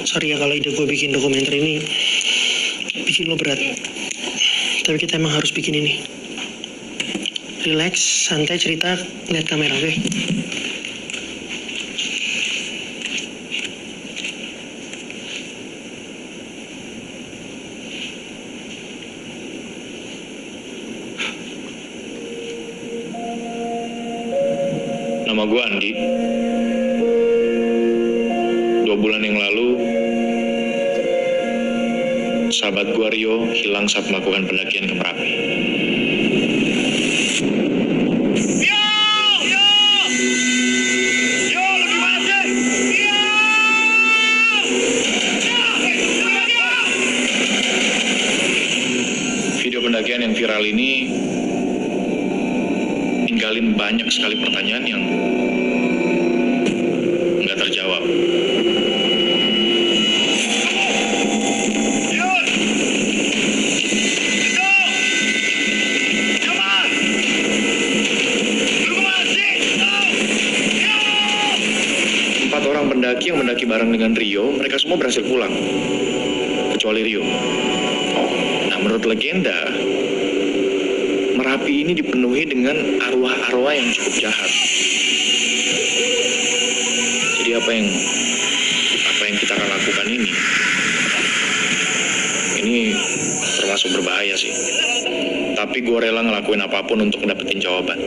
Sorry ya kalau ide gue bikin dokumenter ini bikin lo berat. Tapi kita emang harus bikin ini. Relax, santai cerita, lihat kamera, oke? Nama gue Andi. 2 bulan yang lalu, sahabat gue Rio hilang saat melakukan pendakian ke Merapi. Video pendakian yang viral ini ninggalin banyak sekali pertanyaan yang nggak terjawab. Empat orang pendaki yang mendaki bareng dengan Rio, mereka semua berhasil pulang, kecuali Rio. Nah, menurut legenda, Merapi ini dipenuhi dengan arwah-arwah yang cukup jahat. Jadi apa yang kita akan lakukan ini termasuk berbahaya sih. Tapi gue rela ngelakuin apapun untuk dapetin jawaban.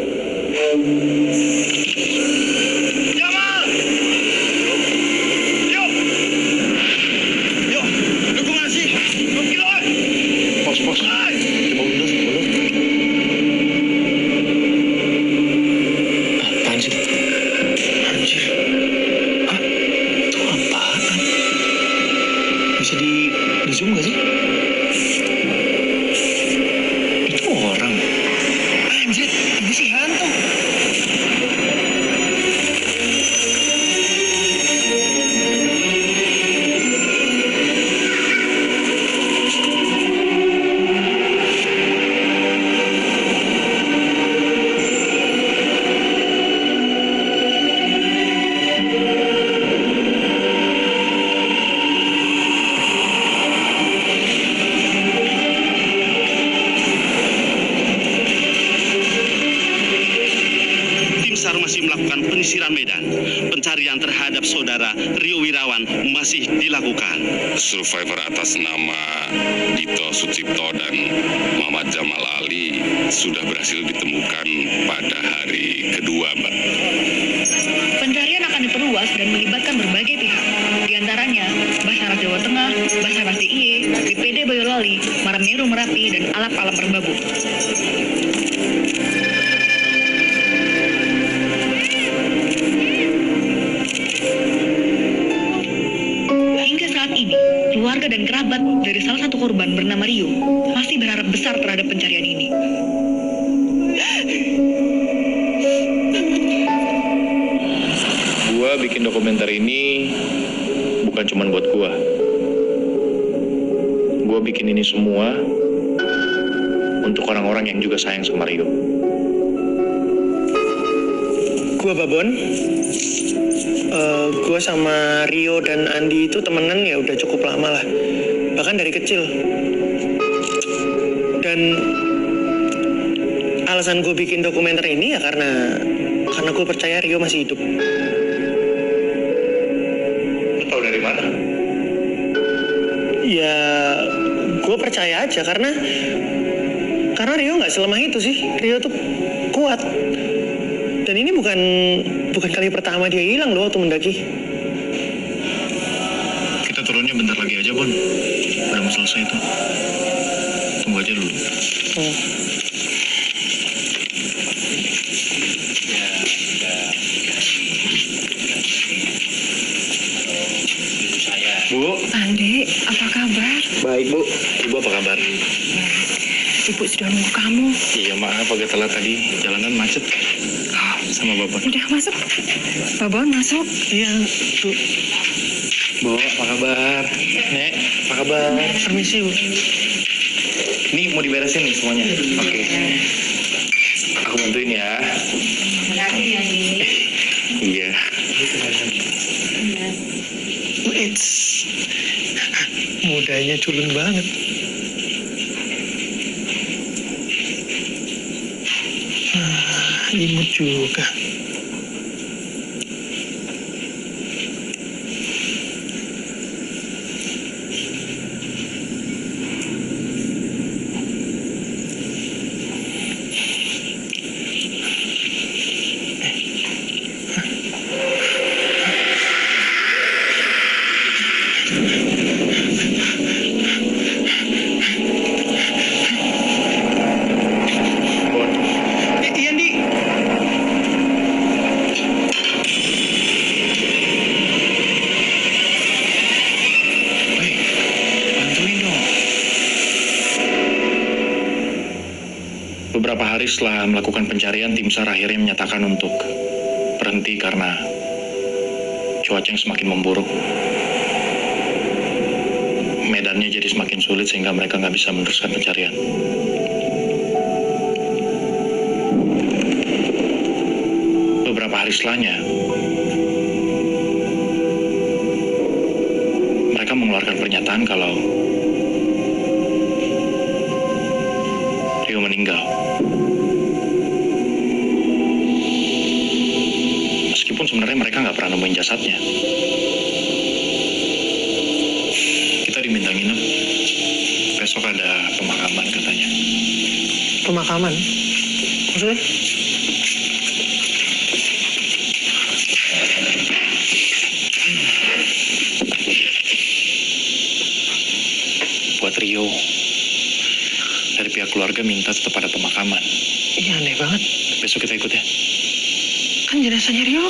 Pos. Apaan sih? Anjir. Hah? Itu apaan? Bisa di zoom gak sih? Itu orang. Anjir, ini sih hantu. Masih melakukan penyisiran medan. Pencarian terhadap saudara Rio Wirawan masih dilakukan. Survivor atas nama Dito Sucipto dan Muhammad Jamal Ali sudah berhasil ditemukan pada hari kedua, Mbak. Pencarian akan diperluas dan melibatkan berbagai pihak, di antaranya Basarnas Jawa Tengah, Basarnas DIY, BPD Boyolali, Maramnero Merapi, dan Alap-Alap Merbabu. Keluarga dan kerabat dari salah satu korban bernama Rio masih berharap besar terhadap pencarian ini. Gua bikin dokumenter ini bukan cuma buat gua. Gua bikin ini semua untuk orang-orang yang juga sayang sama Rio. Gua Babon. Gue sama Rio dan Andi itu temenan ya udah cukup lama lah, bahkan dari kecil. Dan alasan gue bikin dokumenter ini ya karena gue percaya Rio masih hidup. Lu tahu dari mana? Ya gue percaya aja karena Rio nggak selemah itu sih. Rio tuh kuat. Dan ini bukan kali pertama dia hilang loh waktu mendaki. Kita turunnya bentar lagi aja, Bon. Udah mau selesai tuh. Tunggu aja dulu. Bu. Andi, apa kabar? Baik, Bu. Ibu apa kabar? Ibu sudah nunggu kamu. Iya, maaf agak telat tadi. Jalanan macet. Sama Babon. Udah masuk. Babon masuk. Iya, tuh. Bu, apa kabar? Nek, apa kabar? Permisi, Bu. Ini mau diberesin nih semuanya. Oke. Aku bantuin ya. Makasih ya, Andi. Iya. It's Mudanya culun banget. Imut juga. Iya, Di. Woi, bantuin dong. Beberapa hari setelah melakukan pencarian, tim SAR akhirnya menyatakan untuk berhenti karena cuaca yang semakin memburuk. Medannya jadi semakin sulit sehingga mereka nggak bisa meneruskan pencarian. Beberapa hari setelahnya, mereka mengeluarkan pernyataan kalau Rio meninggal. Meskipun sebenarnya mereka nggak pernah nemuin jasadnya. Kita diminta nginep. Besok ada pemakaman katanya. Pemakaman? Maksudnya? Buat Rio. Dari pihak keluarga minta tetap ada pemakaman. Ini aneh banget. Besok kita ikut ya. Kan jenazahnya Rio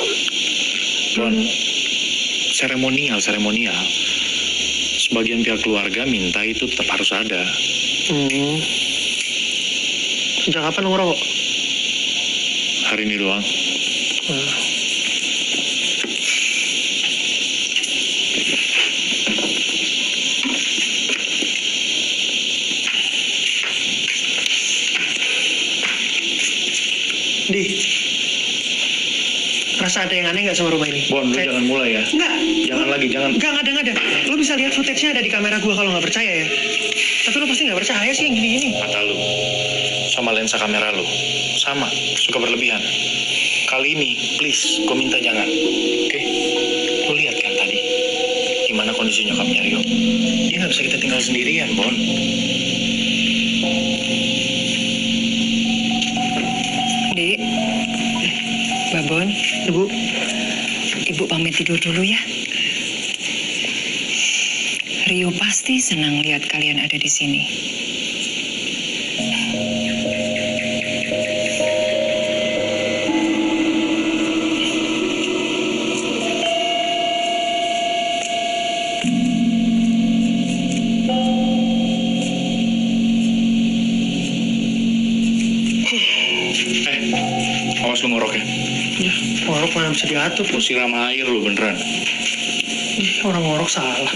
Bon, seremonial. Sebagian pihak keluarga minta itu tetap harus ada. Sejak kapan lo ngerokok? Hari ini doang. Di, rasa ada yang aneh nggak sama rumah ini? Bon, lu Kayak- jangan mulai ya. Nggak. Jangan lagi, jangan. Nggak ada. Lo bisa lihat footage-nya ada di kamera gua kalau nggak percaya ya. Tapi lo pasti nggak percaya sih yang gini-gini. Mata lu sama lensa kamera lu sama, suka berlebihan. Kali ini, please, gue minta jangan. Oke? Lu lihat kan tadi gimana kondisi nyokapnya Rio. Dia nggak bisa kita tinggal sendirian, Bon. Dek, Babon, Ibu, Ibu pamit tidur dulu ya. Rio pasti senang lihat kalian ada di sini. Awas lu ngorok ya. ya ngorok mana bisa diatur? Lu siram air lu beneran. Ih, orang ngorok salah.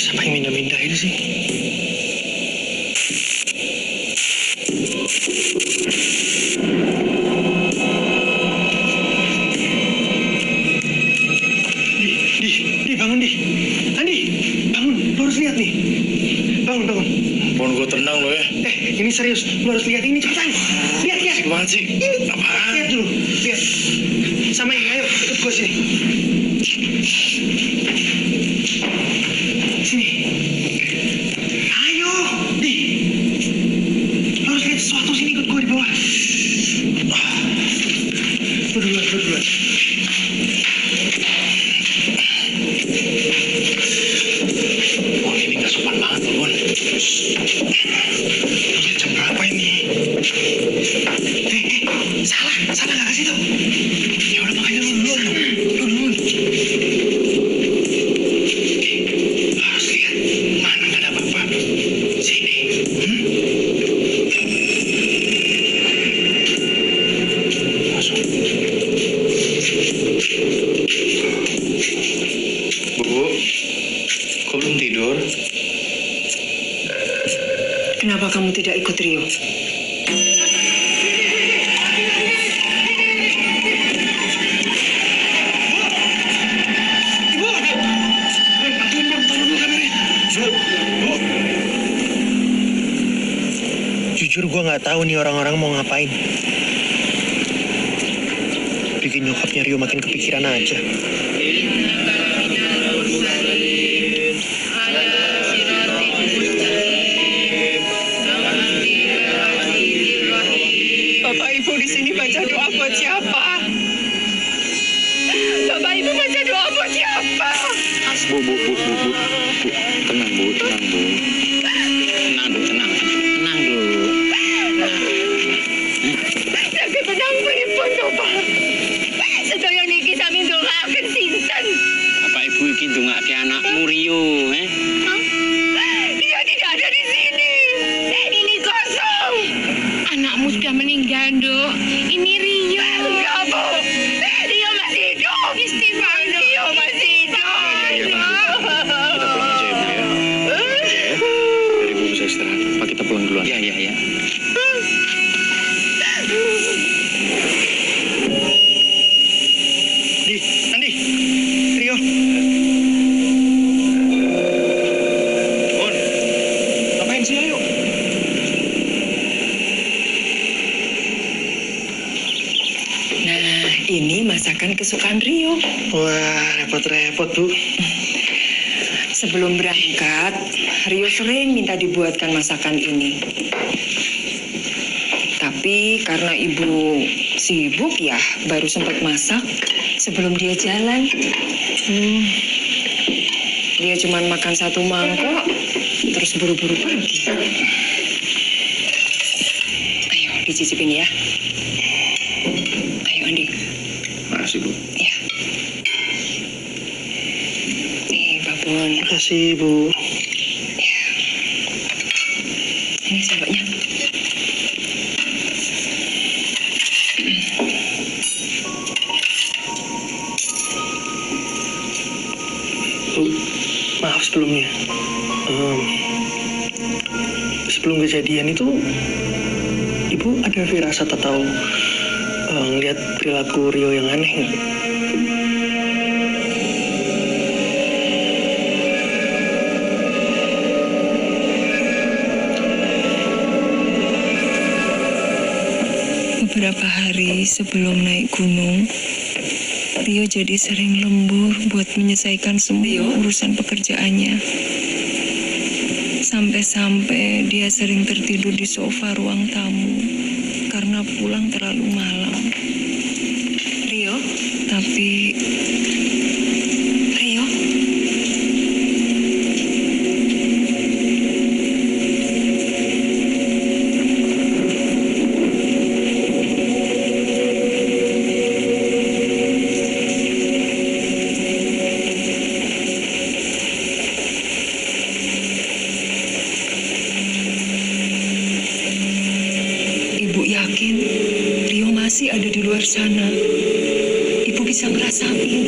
Siapa yang mindah-mindahin sih? Di, bangun di. Andi, bangun. Lu harus lihat nih. Bangun. Bon, gue tenang lo ya. Ini serius. Lu harus lihat ini cepetan. Lihat. Asik banget sih. Apaan? Lihat dulu. Lihat. Sama ini, ayo ikut gue sini. Sini. Ayo, Di. Lu harus lihat sesuatu sini, ikut gue di bawah. Lu duluan. Bon, ini gak sopan banget loh, Bon. Lu lihat jam berapa ini? Salah nggak kasih tau? Ya udah makanya lu duluan. Lu harus lihat. Mana gak ada apa-apa. Sini. Masuk. Bu, kok belum tidur? Kenapa kamu tidak ikut Rio? nggak tahu nih orang-orang mau ngapain. Bikin nyokapnya Rio makin kepikiran aja. Bapak Ibu di sini baca doa buat siapa? Bapak Ibu baca doa buat siapa? Bu. Tenang, Bu. Tenang, Bu. Tenang. Lagi tenang pripun to, Pak? Sedaya niki sami ndongaaken sinten? Bapak Ibu iki ndongake anakmu Rio, Dia tidak ada di sini. Ini kosong. Anakmu sudah meninggal, Dok. Ini Rio. Enggak, Bu. Dia masih hidup. Istighfar, Dok. Dia masih hidup. Kita pulang aja ya, Bu ya. Biar Ibu bisa istirahat. Pak, kita pulang duluan. Ya. Andi, Rio. Bon, ngapain sih, ayo? Nah, ini masakan kesukaan Rio. Wah, repot-repot, Bu. Sebelum berangkat, Rio sering minta dibuatkan masakan ini. Tapi karena ibu sibuk ya, baru sempat masak sebelum dia jalan. Dia cuma makan 1 mangkok, terus buru-buru pergi. Ayo, dicicipin ya. Ayo, Andi. Makasih, Bu. Ya. Nih, Babon. Makasih, Bu. Ini sendoknya. Bu, maaf sebelumnya. Sebelum kejadian itu, Ibu ada firasat atau ngeliat perilaku Rio yang aneh nggak? Beberapa hari sebelum naik gunung, Rio jadi sering lembur buat menyelesaikan semua urusan pekerjaannya. Sampai-sampai dia sering tertidur di sofa ruang tamu karena pulang terlalu malam. Rio? Tapi... Rio? Ibu yakin Rio masih ada di luar sana. Ibu bisa ngerasain.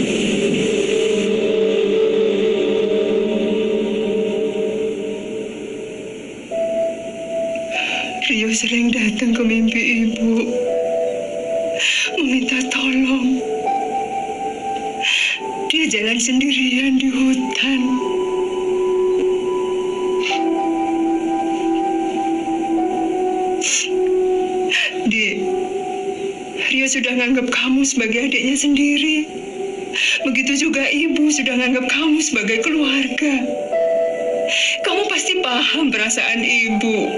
Rio sering datang ke mimpi ibu, meminta tolong. Dia jalan sendirian di hutan. Rio sudah nganggap kamu sebagai adiknya sendiri. Begitu juga ibu sudah nganggap kamu sebagai keluarga. Kamu pasti paham perasaan ibu.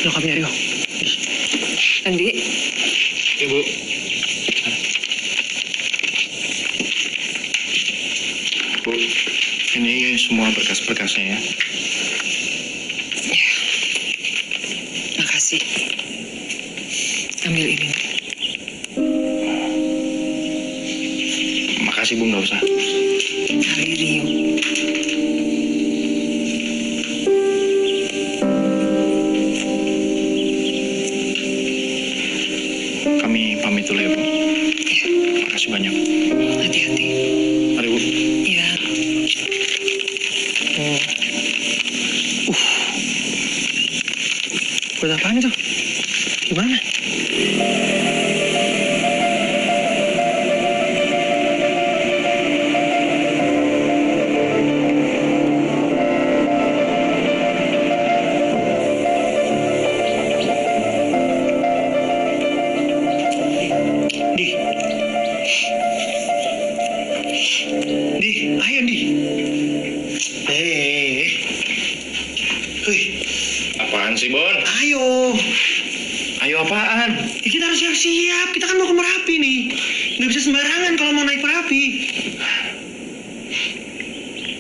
Nyokapnya Rio. Andi, Ibu. Bu, ini semua berkas-berkasnya ya. kasih. Ambil ini. Makasih Bu, nggak usah. Dari Rio. Kami pamit dulu ya Bu. Makasih banyak. Hati-hati. Mari Bu. Ya. Buat apaan itu? Gimana? Di, ayo Di. Wih, Apaan sih Bon? ayo. Ayo apaan? Ya, kita harus siap-siap. Kita kan mau ke Merapi nih. Nggak bisa sembarangan kalau mau naik Merapi.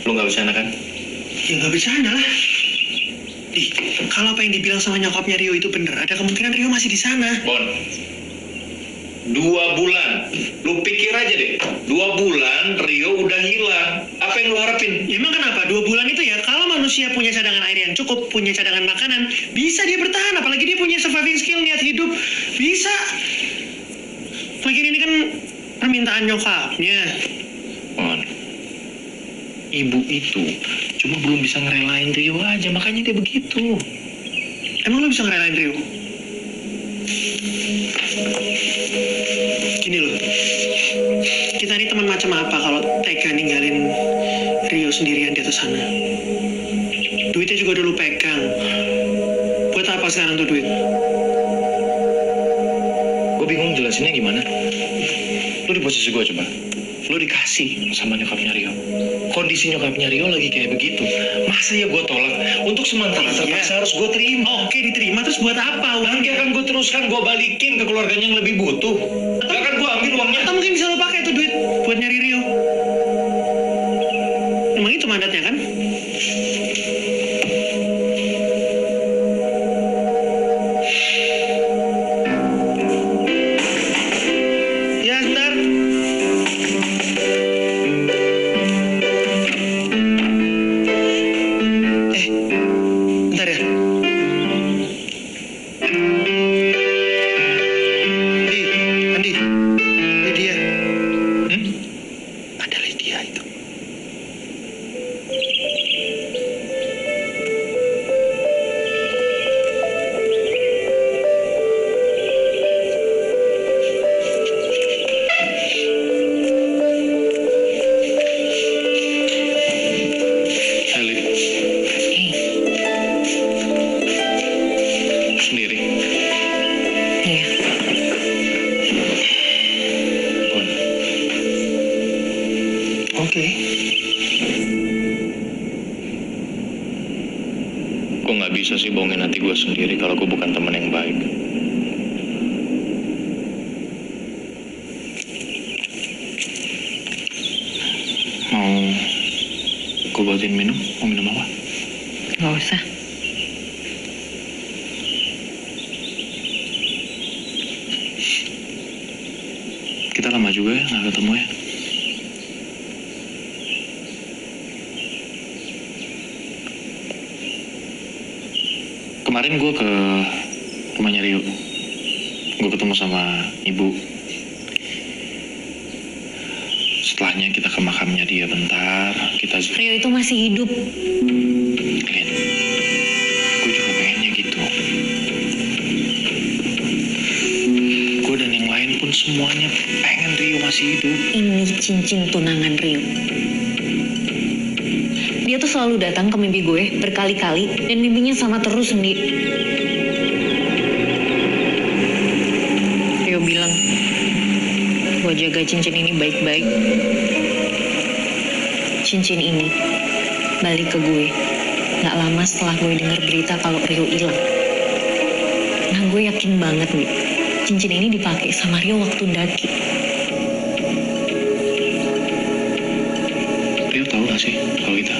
Lu nggak bercanda kan? Ya nggak bercanda lah. Di, kalau apa yang dibilang sama nyokapnya Rio itu bener, ada kemungkinan Rio masih di sana. Bon, 2 bulan. Lu pikir aja deh, 2 bulan Rio udah hilang. Apa yang lu harapin? Ya, emang kenapa? 2 bulan itu ya, kalau manusia punya cadangan air yang cukup, punya cadangan makanan, bisa dia bertahan. Apalagi dia punya surviving skill, niat hidup. Bisa. Lagian ini kan permintaan nyokapnya. Bon, ibu itu cuma belum bisa ngerelain Rio aja, makanya dia begitu. Emang lo bisa ngerelain Rio? Gini loh, kita ini teman macam apa kalau tega ninggalin Rio sendirian di atas sana? Duitnya juga dulu pegang. Buat apa sekarang tuh duit? Gue bingung jelasinnya gimana. Lu di posisi gue coba. Lu dikasih sama nyokapnya Rio. Kondisi nyokapnya Rio lagi kayak begitu. Masa ya gue tolak? Untuk sementara terpaksa harus gue terima. Oke, diterima, terus buat apa? Nanti akan gue teruskan, gue balikin ke keluarganya yang lebih butuh. Gak akan gue ambil uangnya. Atau mungkin bisa lo pakai tuh duit buat nyari Rio. Emang itu mandatnya kan? Ya, sebentar. Bentar ya. Andi, Lydia. Ada Lydia itu. Heli. Sendiri. Iya. Bon, Oke. gue nggak bisa sih bohongin hati gue sendiri kalau gue bukan teman yang baik. Mau gue buatin minum? Mau minum apa? Nggak usah. Kita lama juga ya nggak ketemu ya. Kemarin gue ke rumahnya Rio. Gue ketemu sama ibu. Setelahnya kita ke makamnya dia bentar. Kita Rio itu masih hidup. Lin, gue juga pengennya gitu. Gue dan yang lain pun semuanya pengen Rio masih hidup. Ini cincin tunangan Rio. Dia tuh selalu datang ke mimpi gue berkali-kali dan mimpinya sama terus sendiri. Rio bilang, gue jaga cincin ini baik-baik. Cincin ini balik ke gue gak lama setelah gue dengar berita kalau Rio hilang. Nah, gue yakin banget nih, cincin ini dipakai sama Rio waktu daki. Rio tahu gak sih kalau kita?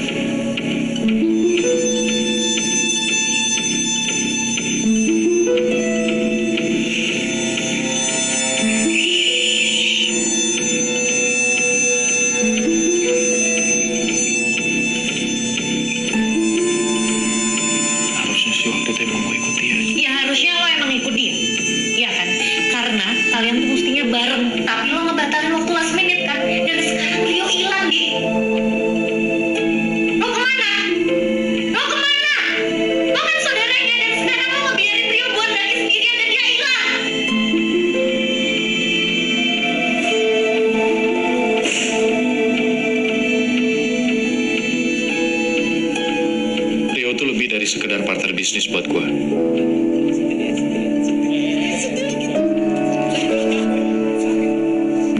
bisnis buat gue.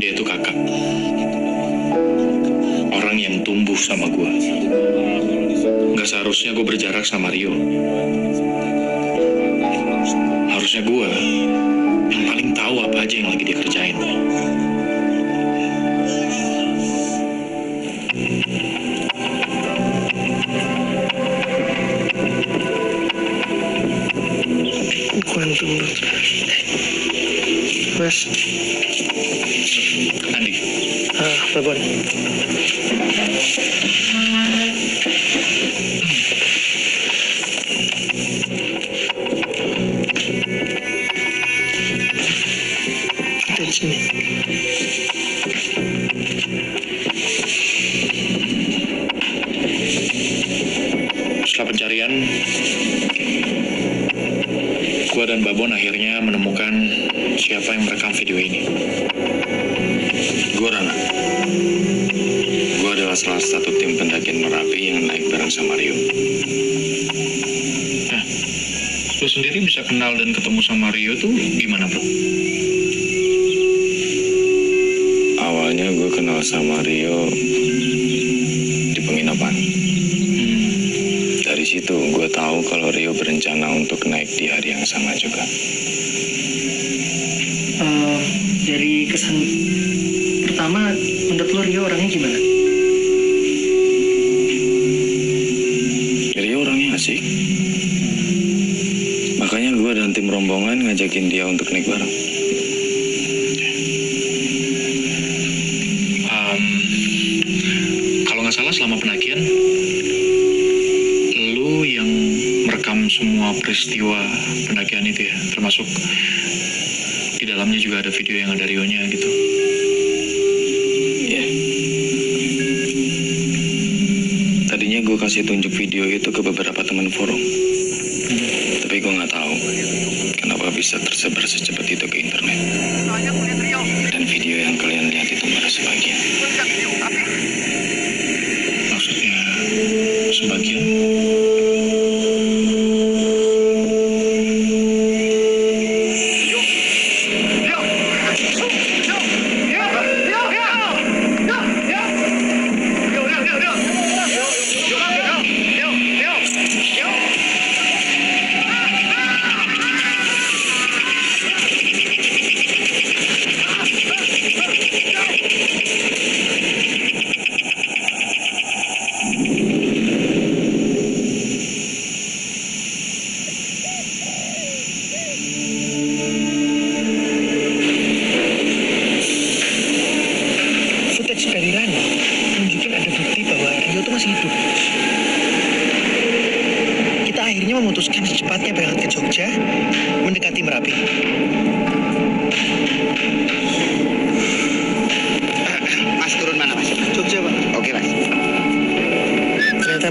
Dia itu kakak. Orang yang tumbuh sama gue. Gak seharusnya gue berjarak sama Rio. Harusnya gue yang paling tahu apa aja yang lagi dia kerjain. Kuantum dokter. Mas. Andi. Babon. Kita di sini. Setelah pencarian, gue dan Babon akhirnya menemukan siapa yang merekam video ini. Gue Rana. Gue adalah salah satu tim pendakian Merapi yang naik bareng sama Rio. Nah, lu sendiri bisa kenal dan ketemu sama Rio tuh gimana, bro? Awalnya gue kenal sama Rio di penginapan. Dari situ gue tahu kalau Rio berencana untuk naik di hari yang sama juga. Dari kesan pertama, menurut lo Rio orangnya gimana? Rio orangnya asik. Makanya gue dan tim rombongan ngajakin dia untuk naik bareng. Kalau nggak salah selama pendakian, lu yang merekam semua peristiwa pendakian itu ya, termasuk di dalamnya juga ada video yang ada Rio-nya gitu. Iya. Tadinya gue kasih tunjuk video itu ke beberapa teman forum. Tapi gue nggak tahu kenapa bisa tersebar secepat itu ke internet. Dan video yang kalian lihat itu baru sebagian. Maksudnya sebagian? Footage dari Rani nunjukin ada bukti bahwa Rio itu masih hidup. Kita akhirnya memutuskan secepatnya berangkat ke Jogja, mendekati Merapi. Mas turun mana, Mas? Jogja, Pak. Oke, Mas. Ternyata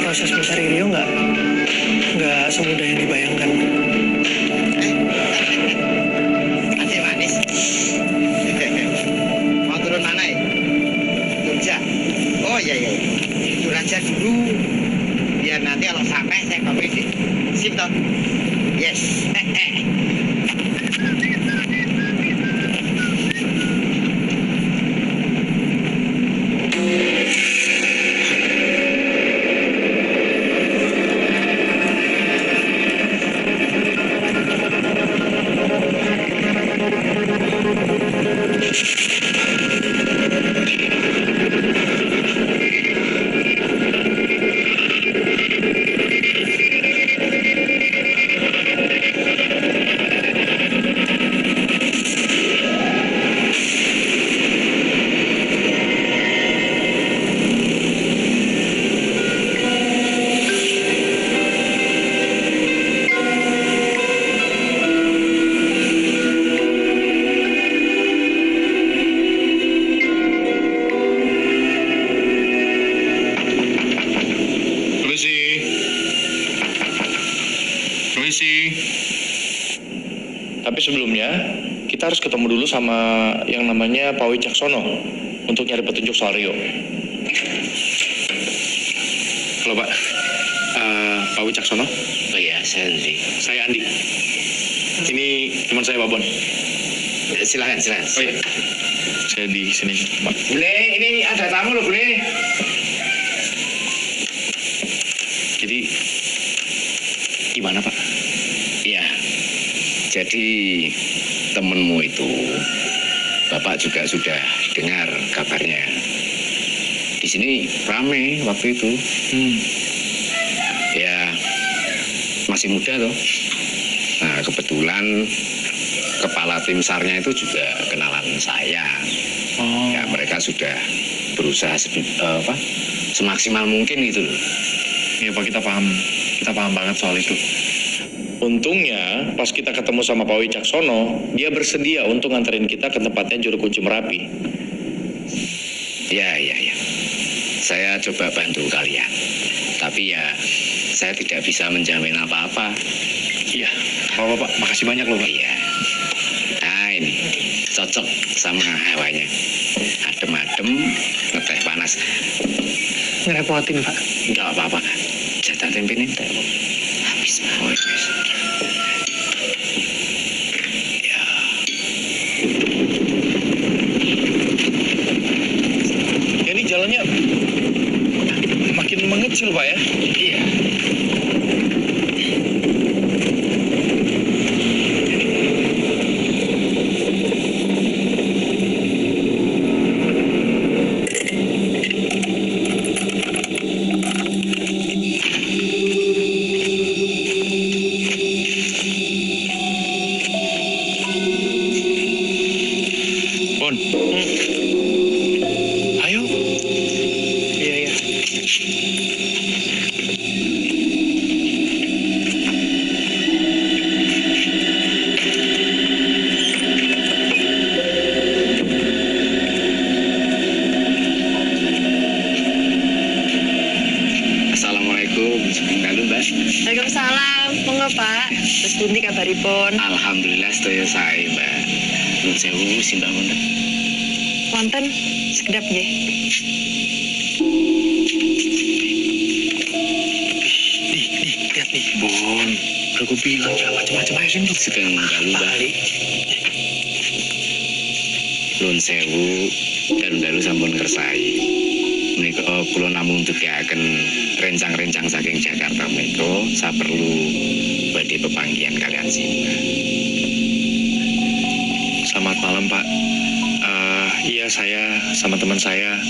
proses mencari Rio nggak semudah yang dibayangkan. Masih manis. Mau turun mana ya? Jogja. Oh iya. Turun aja dulu. Biar nanti kalau sampai saya kopi di sip toh. Yes. Tapi sebelumnya, kita harus ketemu dulu sama yang namanya Pak Wicaksono untuk nyari petunjuk soal Rio. Halo Pak, Pak Wicaksono. Oh iya, saya Andri. Saya Andi. Ini teman saya Pak Bon. Silakan. Oh iya. Saya di sini, Pak. Bule, ini ada tamu loh, Bule. Jadi gimana, Pak? Iya. Jadi temenmu itu Bapak juga sudah dengar kabarnya. Di sini rame waktu itu. Ya, masih muda tuh. Nah, kebetulan kepala tim SAR-nya itu juga kenalan saya. Ya, mereka sudah berusaha semaksimal mungkin gitu loh. Iya, Pak, kita paham banget soal itu. Untungnya pas kita ketemu sama Pak Wicaksono, dia bersedia untuk nganterin kita ke tempatnya juru kunci Merapi. Ya. Saya coba bantu kalian. Tapi ya, saya tidak bisa menjamin apa-apa. Iya, Pak, makasih banyak loh, Pak. Iya. Nah, ini cocok sama hawanya. Adem-adem, ngeteh panas. Ngerepotin, Pak. Enggak apa-apa. Jatah tempe ini tak habis, Pak. Oh, habis. Ya. Ya, ini jalannya makin mengecil, Pak ya? Iya. Bon. Ayo. Iya. Assalamualaikum. Halo, Mbak. Waalaikumsalam. Monggo, Pak. Terus pundi kabaripun? Alhamdulillah sedaya sae, Mbak. Nun sewu simbah wonten. Wonten sekedap nggih. Nih, lihat nih, Bon. Udah gue bilang jangan macam-macam, ayo sini. Sedang dalu, Mbak. Nun sewu dalu sampun kersai. Menika kula namung ndudukaken rencang-rencang saking Jakarta menika saperlu badhe pepanggihan kalian simbah. Selamat malam, Pak. Iya, saya sama teman saya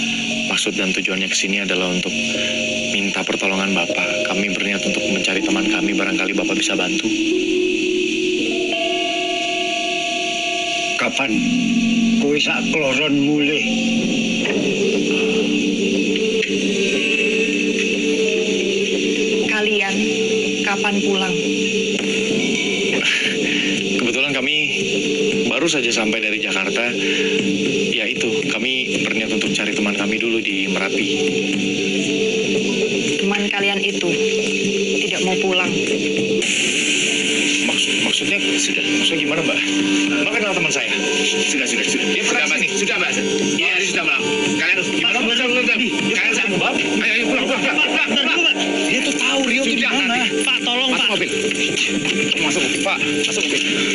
maksud dan tujuannya ke sini adalah untuk minta pertolongan Bapak. Kami berniat untuk mencari teman kami, barangkali Bapak bisa bantu. Kapan kowe sak kloron mulih? Kalian kapan pulang? Kebetulan kami baru saja sampai dari Jakarta. Ya itu, kami berniat untuk cari teman kami dulu di Merapi. Teman kalian itu tidak mau pulang. Maksudnya gimana, Mbak? Mbak kenal teman saya? Sudah. Dia sudah, Mbak. Sudah, Mbak. Ini hari sudah malam. Kalian gimana? Kalian sama Mbak. Ayo pulang. Dia tuh tahu Rio tuh di mana. Pak, tolong, Pak. Mobil. Masuk mobil, Pak.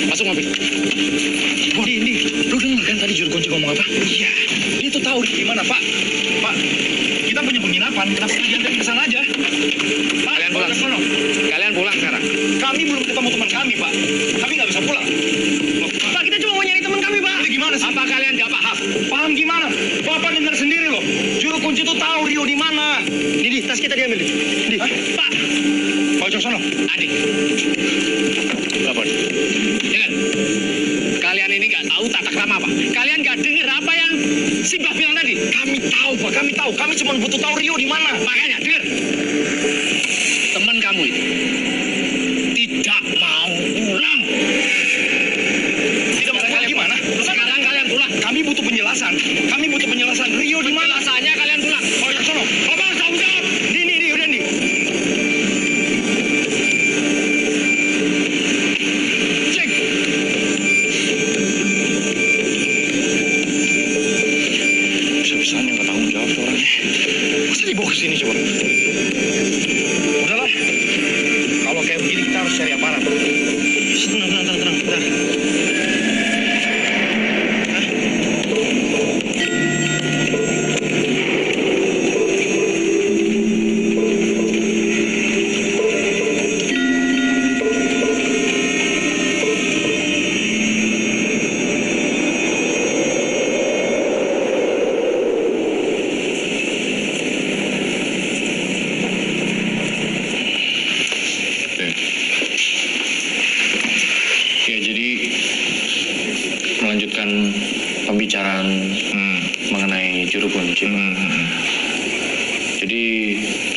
Masuk mobil. Di, lu denger kan tadi juru kunci ngomong apa? Iya, dia tuh tahu di mana, Pak. Pak, kita punya penginapan, kenapa kalian ke sana aja? Pak, Kalian pulang sekarang. Kami belum ketemu teman kami, Pak. Kami nggak bisa pulang. Pak, kita cuma mau nyari teman kami, Pak. Ini gimana sih? Apa kalian nggak paham? Paham gimana? Bapak dengar sendiri loh. Juru kunci tuh tahu Rio di mana. Di, tas kita diambil. Di, Pak. Pak Wicaksono. Adik, Apa? dengar. Kalian ini nggak tahu tata krama apa? Kalian nggak dengar apa yang Simbah bilang tadi? Kami tahu, Pak. Kami tahu. Kami cuma butuh tahu Rio di mana. Makanya, dengar. Teman kamu itu tidak mau pulang. Tidak mau pulang gimana? Sekarang kalian pulang. Kami butuh penjelasan. Kami butuh penjelasan. Rio di mana? Penjelasannya kalian pulang. Pak Wicaksono. Ngomong tanggung jawab. Di, udah nih. Cek. Bisa-bisanya nggak tanggung jawab tuh orangnya. Masa dibawa ke sini coba? Udahlah. harus cari aparat. Tenang, bentar. Ya, jadi melanjutkan pembicaraan mengenai juru kunci. Jadi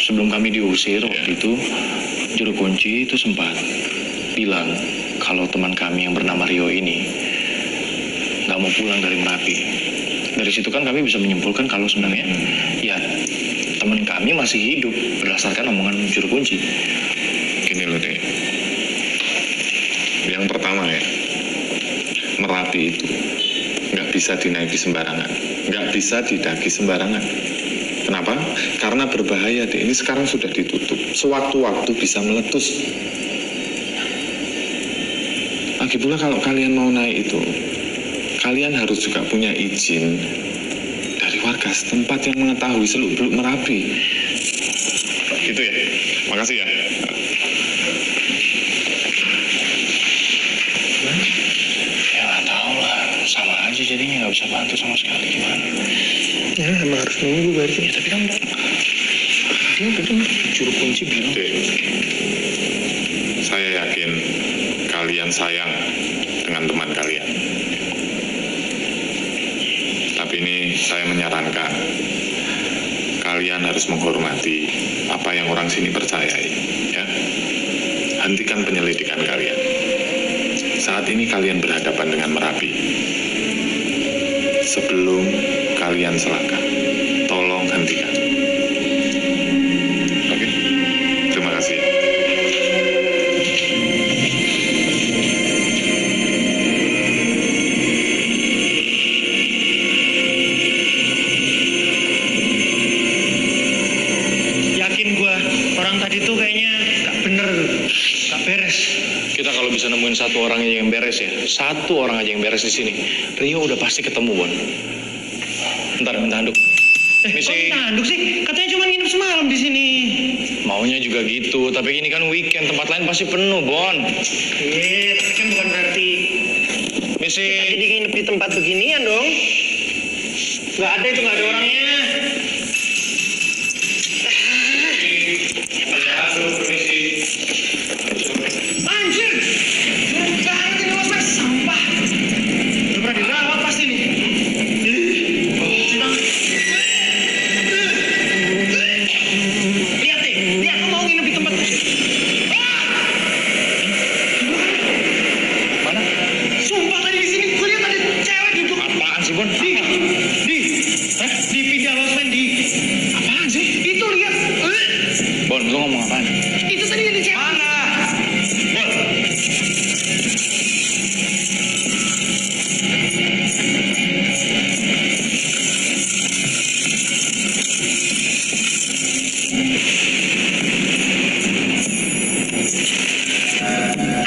sebelum kami diusir waktu itu, juru kunci itu sempat bilang kalau teman kami yang bernama Rio ini nggak mau pulang dari Merapi. Dari situ kan kami bisa menyimpulkan kalau sebenarnya ya teman kami masih hidup berdasarkan omongan juru kunci. Gini loh deh, yang pertama ya, Merapi itu nggak bisa dinaiki sembarangan, nggak bisa didaki sembarangan. Kenapa? Karena berbahaya deh. Ini sekarang sudah ditutup, sewaktu-waktu bisa meletus. Lagi pula kalau kalian mau naik itu, kalian harus juga punya izin dari warga setempat yang mengetahui seluk-beluk Merapi. Gitu ya. Makasih ya. Ya nggak tahu lah, sama aja jadinya nggak bisa bantu sama sekali gimana. Ya emang harus nunggu berarti. Ya tapi kan dia itu juru kunci bilang. Dek, saya yakin kalian sayang dengan teman kalian. Tapi ini saya menyarankan kalian harus menghormati apa yang orang sini percayai, ya. Hentikan penyelidikan kalian. Saat ini kalian berhadapan dengan Merapi. Sebelum kalian selangkah, tolong hentikan. Oke? Terima kasih. Yakin gua orang tadi tuh kayaknya nggak bener, nggak beres. Kita kalau bisa nemuin satu orang aja yang beres ya, satu orang aja yang beres di sini, Rio udah pasti ketemu, Bon. Ntar minta handuk. Kok Misi, minta handuk sih? Katanya cuma nginep semalam di sini. maunya juga gitu, tapi ini kan weekend, tempat lain pasti penuh, Bon. Iya, tapi kan bukan berarti Misi, kita jadi nginep di tempat beginian dong. Nggak ada itu, nggak ada orangnya. Anjir! Jelek banget ini mas, sampah. Udah pernah dirawat pasti nih. Lihat deh, lihat lu mau nginep di tempat. mana? Sumpah tadi di sini, gue lihat ada cewek duduk. Apaan sih, Bon? Di pindah losmen di. Apaan sih? Itu lihat. Bon, lu ngomong apaan? Itu tadi ada cewek. Mana? Bon.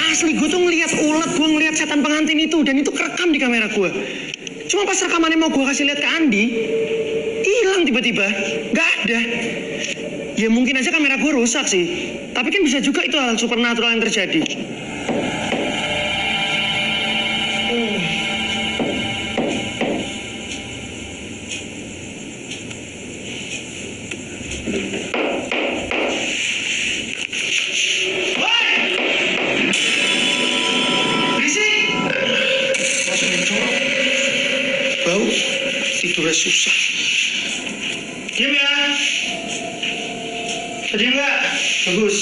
Asli gue tuh ngelihat ulat, gue ngelihat setan pengantin itu dan itu kerekam di kamera gue. Cuma pas rekamannya mau gue kasih lihat ke Andi, hilang tiba-tiba, nggak ada. Ya mungkin aja kamera gue rusak sih, tapi kan bisa juga itu hal supernatural yang terjadi. Berisik! Langsung mencorok. Bau, tidurnya susah. Diam ya. Diam nggak? Bagus.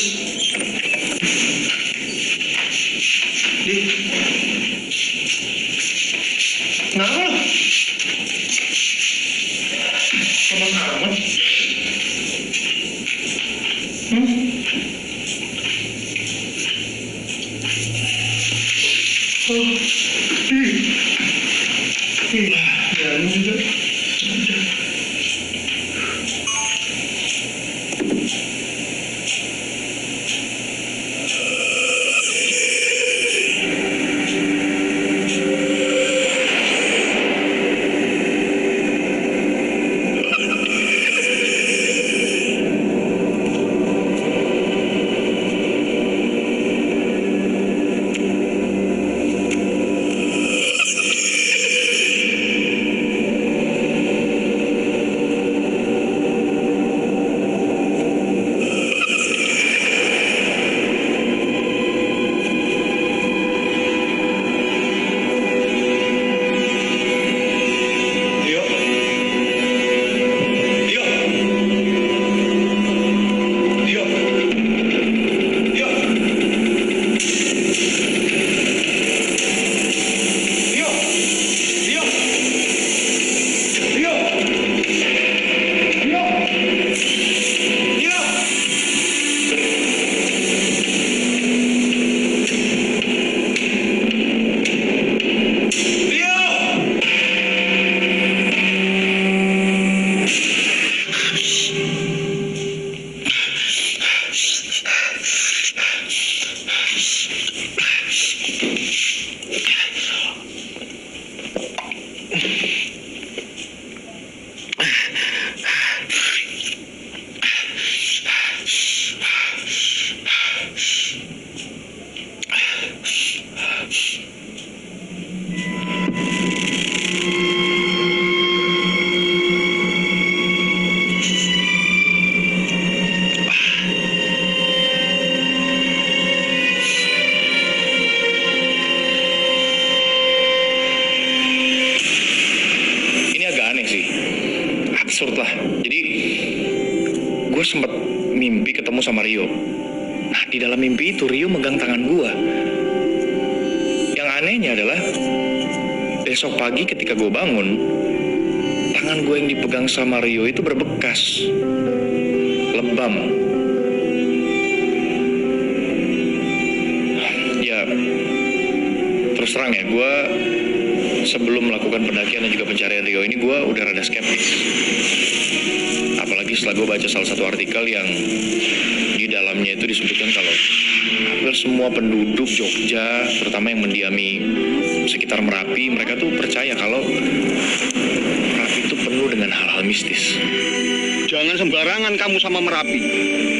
Di. Kenapa lo? Sama amat. Oh, ya, ini juga. ketemu sama Rio. Nah, di dalam mimpi itu Rio megang tangan gua. Yang anehnya adalah besok pagi ketika gue bangun, tangan gue yang dipegang sama Rio itu berbekas, lebam. Ya, terus terang ya, gue sebelum melakukan pendakian dan juga pencarian Rio ini, gue udah rada skeptis. Apalagi setelah gue baca salah satu artikel yang di dalamnya itu disebutkan kalau hampir semua penduduk Jogja, terutama yang mendiami sekitar Merapi, mereka tuh percaya kalau Merapi itu penuh dengan hal-hal mistis. Jangan sembarangan kamu sama Merapi.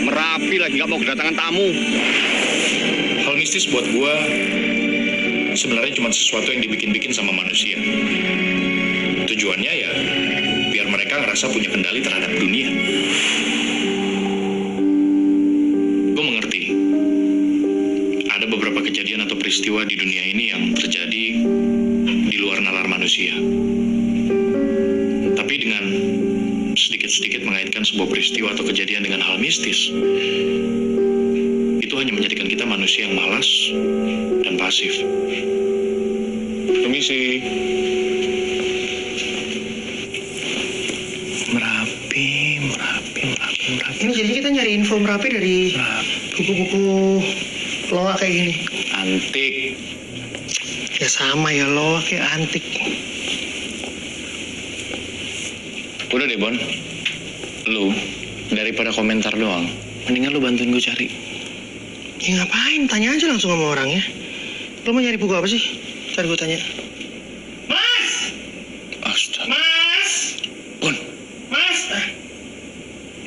Merapi lagi nggak mau kedatangan tamu. Hal mistis buat gua sebenarnya cuma sesuatu yang dibikin-bikin sama manusia. Tujuannya ya biar mereka ngerasa punya kendali terhadap dunia. Gue mengerti. Ada beberapa kejadian atau peristiwa di dunia ini yang terjadi di luar nalar manusia. Tapi dengan sedikit-sedikit mengaitkan sebuah peristiwa atau kejadian dengan hal mistis, itu hanya menjadikan kita manusia yang malas dan pasif. Permisi. Merapi. Ini jadi kita nyari info Merapi dari buku-buku loa kayak gini. Antik. Ya sama ya, loa kayak antik. Udah deh, Bon. Lu, daripada komentar doang, mendingan lu bantuin gue cari. Ya ngapain? Tanya aja langsung sama orangnya. Lo mau nyari buku apa sih? Ntar gue tanya. Mas! Astaga. Mas! Bon, Mas!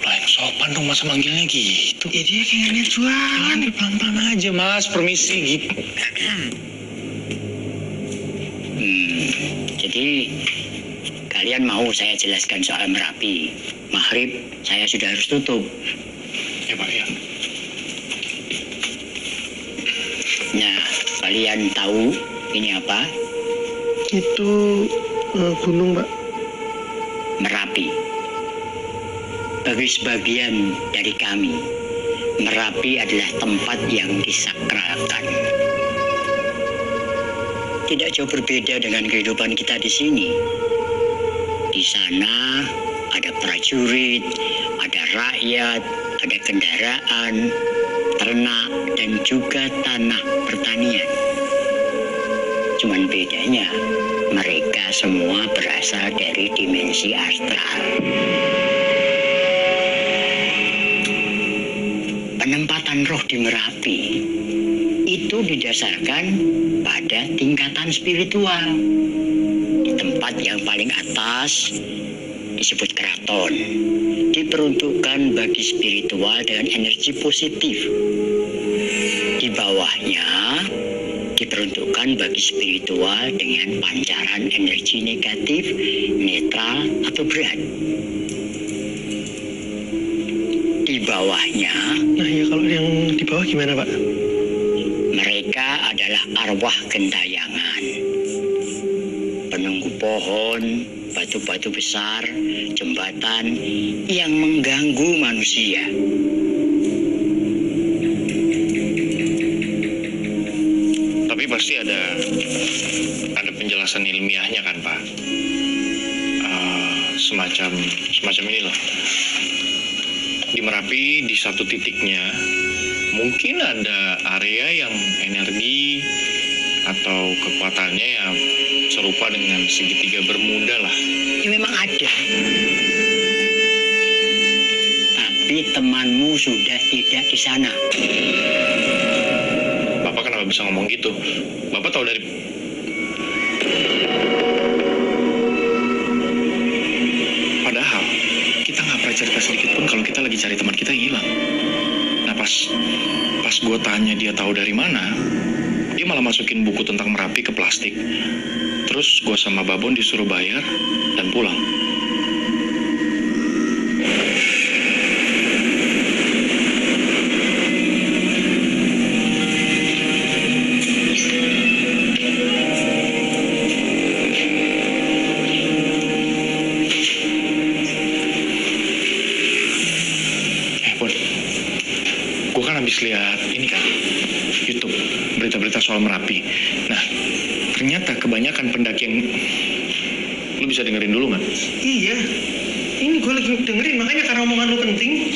lah yang sopan dong masa manggilnya gitu. Ya dia kayak niat jualan. Pelan-pelan aja, Mas. Permisi gitu. Jadi kalian mau saya jelaskan soal Merapi. Maghrib saya sudah harus tutup. Ya, Pak, ya. Nah, kalian tahu ini apa? Itu gunung, Pak. Merapi. Bagi sebagian dari kami, Merapi adalah tempat yang disakralkan. Tidak jauh berbeda dengan kehidupan kita di sini. Di sana ada prajurit, ada rakyat, ada kendaraan, ternak, dan juga tanah pertanian. Cuman bedanya, mereka semua berasal dari dimensi astral. Penempatan roh di Merapi itu didasarkan pada tingkatan spiritual. Di tempat yang paling atas disebut keraton, diperuntukkan bagi spiritual dengan energi positif. Di bawahnya diperuntukkan bagi spiritual dengan pancaran energi negatif, netral, atau berat. Di bawahnya, Nah ya kalau yang di bawah gimana, Pak? mereka adalah arwah gentayangan, penunggu pohon, batu-batu besar, jembatan yang mengganggu manusia. Tapi pasti ada penjelasan ilmiahnya kan, Pak? Semacam ini loh. Di Merapi di satu titiknya mungkin ada area yang energi atau kekuatannya yang serupa dengan segitiga Bermuda lah. Ya memang ada. Tapi temanmu sudah tidak di sana. Bapak kenapa bisa ngomong gitu? Bapak tahu dari... Padahal kita nggak pernah cerita sedikit pun kalau kita lagi cari teman kita yang hilang. Nah pas gue tanya dia tahu dari mana, dia malah masukin buku tentang Merapi ke plastik. Terus gue sama Babon disuruh bayar dan pulang. berita-berita soal Merapi. Nah, ternyata kebanyakan pendaki yang... Lu bisa dengerin dulu nggak? Iya. Ini gue lagi dengerin, makanya karena omongan lu penting.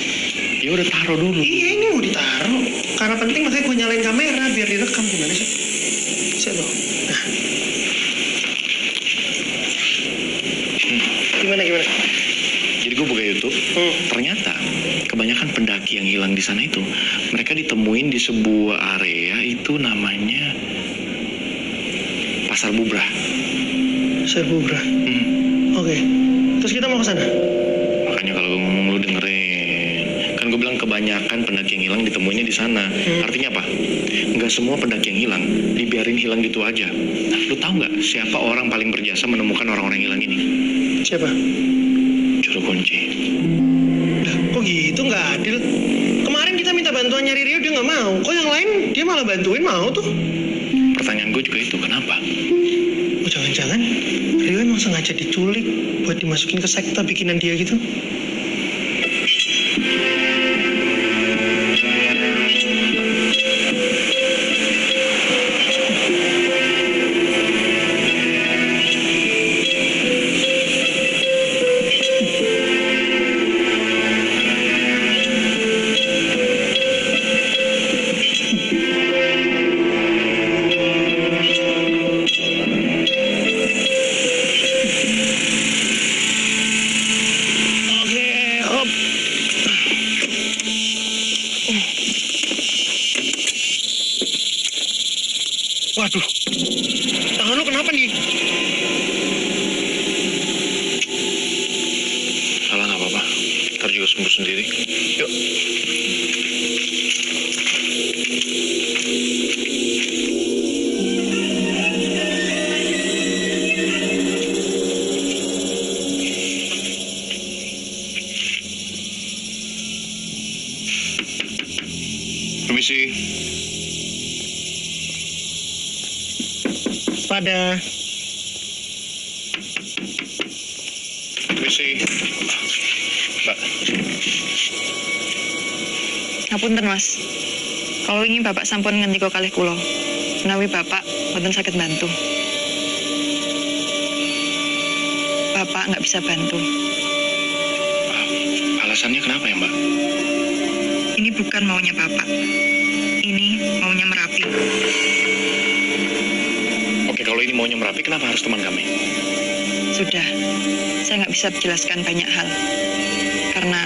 Ya udah taruh dulu. Iya, ini mau ditaruh. Karena penting makanya gue nyalain kamera biar direkam. Gimana sih? Saya tuh. Nah. Gimana? Jadi gue buka YouTube, ternyata kebanyakan pendaki yang hilang di sana itu mereka ditemuin di sebuah area itu namanya Pasar Bubrah. Pasar Bubrah. Oke. Terus kita mau ke sana? Makanya kalau gue ngomong lu dengerin. Kan gue bilang kebanyakan pendaki yang hilang ditemuinnya di sana. Artinya apa? Nggak semua pendaki yang hilang dibiarin hilang gitu aja. Lu tahu nggak siapa orang paling berjasa menemukan orang-orang yang hilang ini? Siapa? Juru kunci. Lah, kok gitu nggak adil? Kemarin kita minta bantuan nyari Rio, dia nggak mau. Kok yang lain dia malah bantuin mau tuh? Pertanyaan gue juga itu, kenapa? Oh, jangan-jangan Rio emang sengaja diculik buat dimasukin ke sekte bikinan dia gitu? Waduh, tangan lu kenapa nih? Salah nggak apa-apa, ntar juga sembuh sendiri. Yuk. Permisi. Pada Permisi. Mbak. Ngapunten Mas, kalau ingin Bapak sampun ngendika kalih kula, menawi Bapak mboten saged bantu. Bapak nggak bisa bantu. Alasannya kenapa ya, Mbak? Ini bukan maunya Bapak. Ini maunya Merapi. Oke, kalau ini maunya Merapi, kenapa harus teman kami? Sudah, saya nggak bisa menjelaskan banyak hal. Karena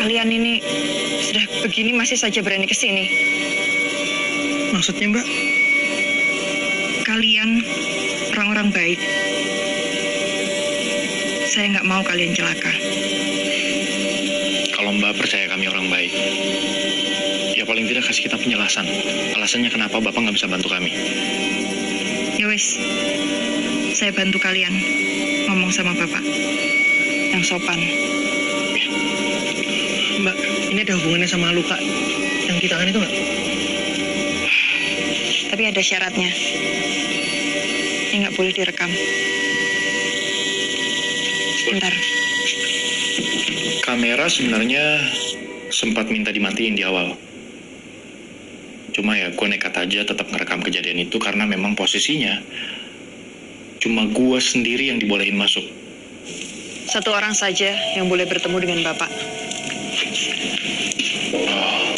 kalian ini sudah begini masih saja berani ke sini. maksudnya Mbak? Kalian orang-orang baik. Saya nggak mau kalian celaka. Kalau Mbak percaya kami orang baik, ya paling tidak kasih kita penjelasan. Alasannya kenapa Bapak nggak bisa bantu kami. Ya wes, saya bantu kalian ngomong sama Bapak yang sopan. Mbak, ini ada hubungannya sama luka yang di tangan itu nggak? Tapi ada syaratnya. Ini nggak boleh direkam. Sebentar. Kamera sebenarnya sempat minta dimatiin di awal. Cuma ya gue nekat aja tetap ngerekam kejadian itu karena memang posisinya cuma gue sendiri yang dibolehin masuk. Satu orang saja yang boleh bertemu dengan Bapak. Oh.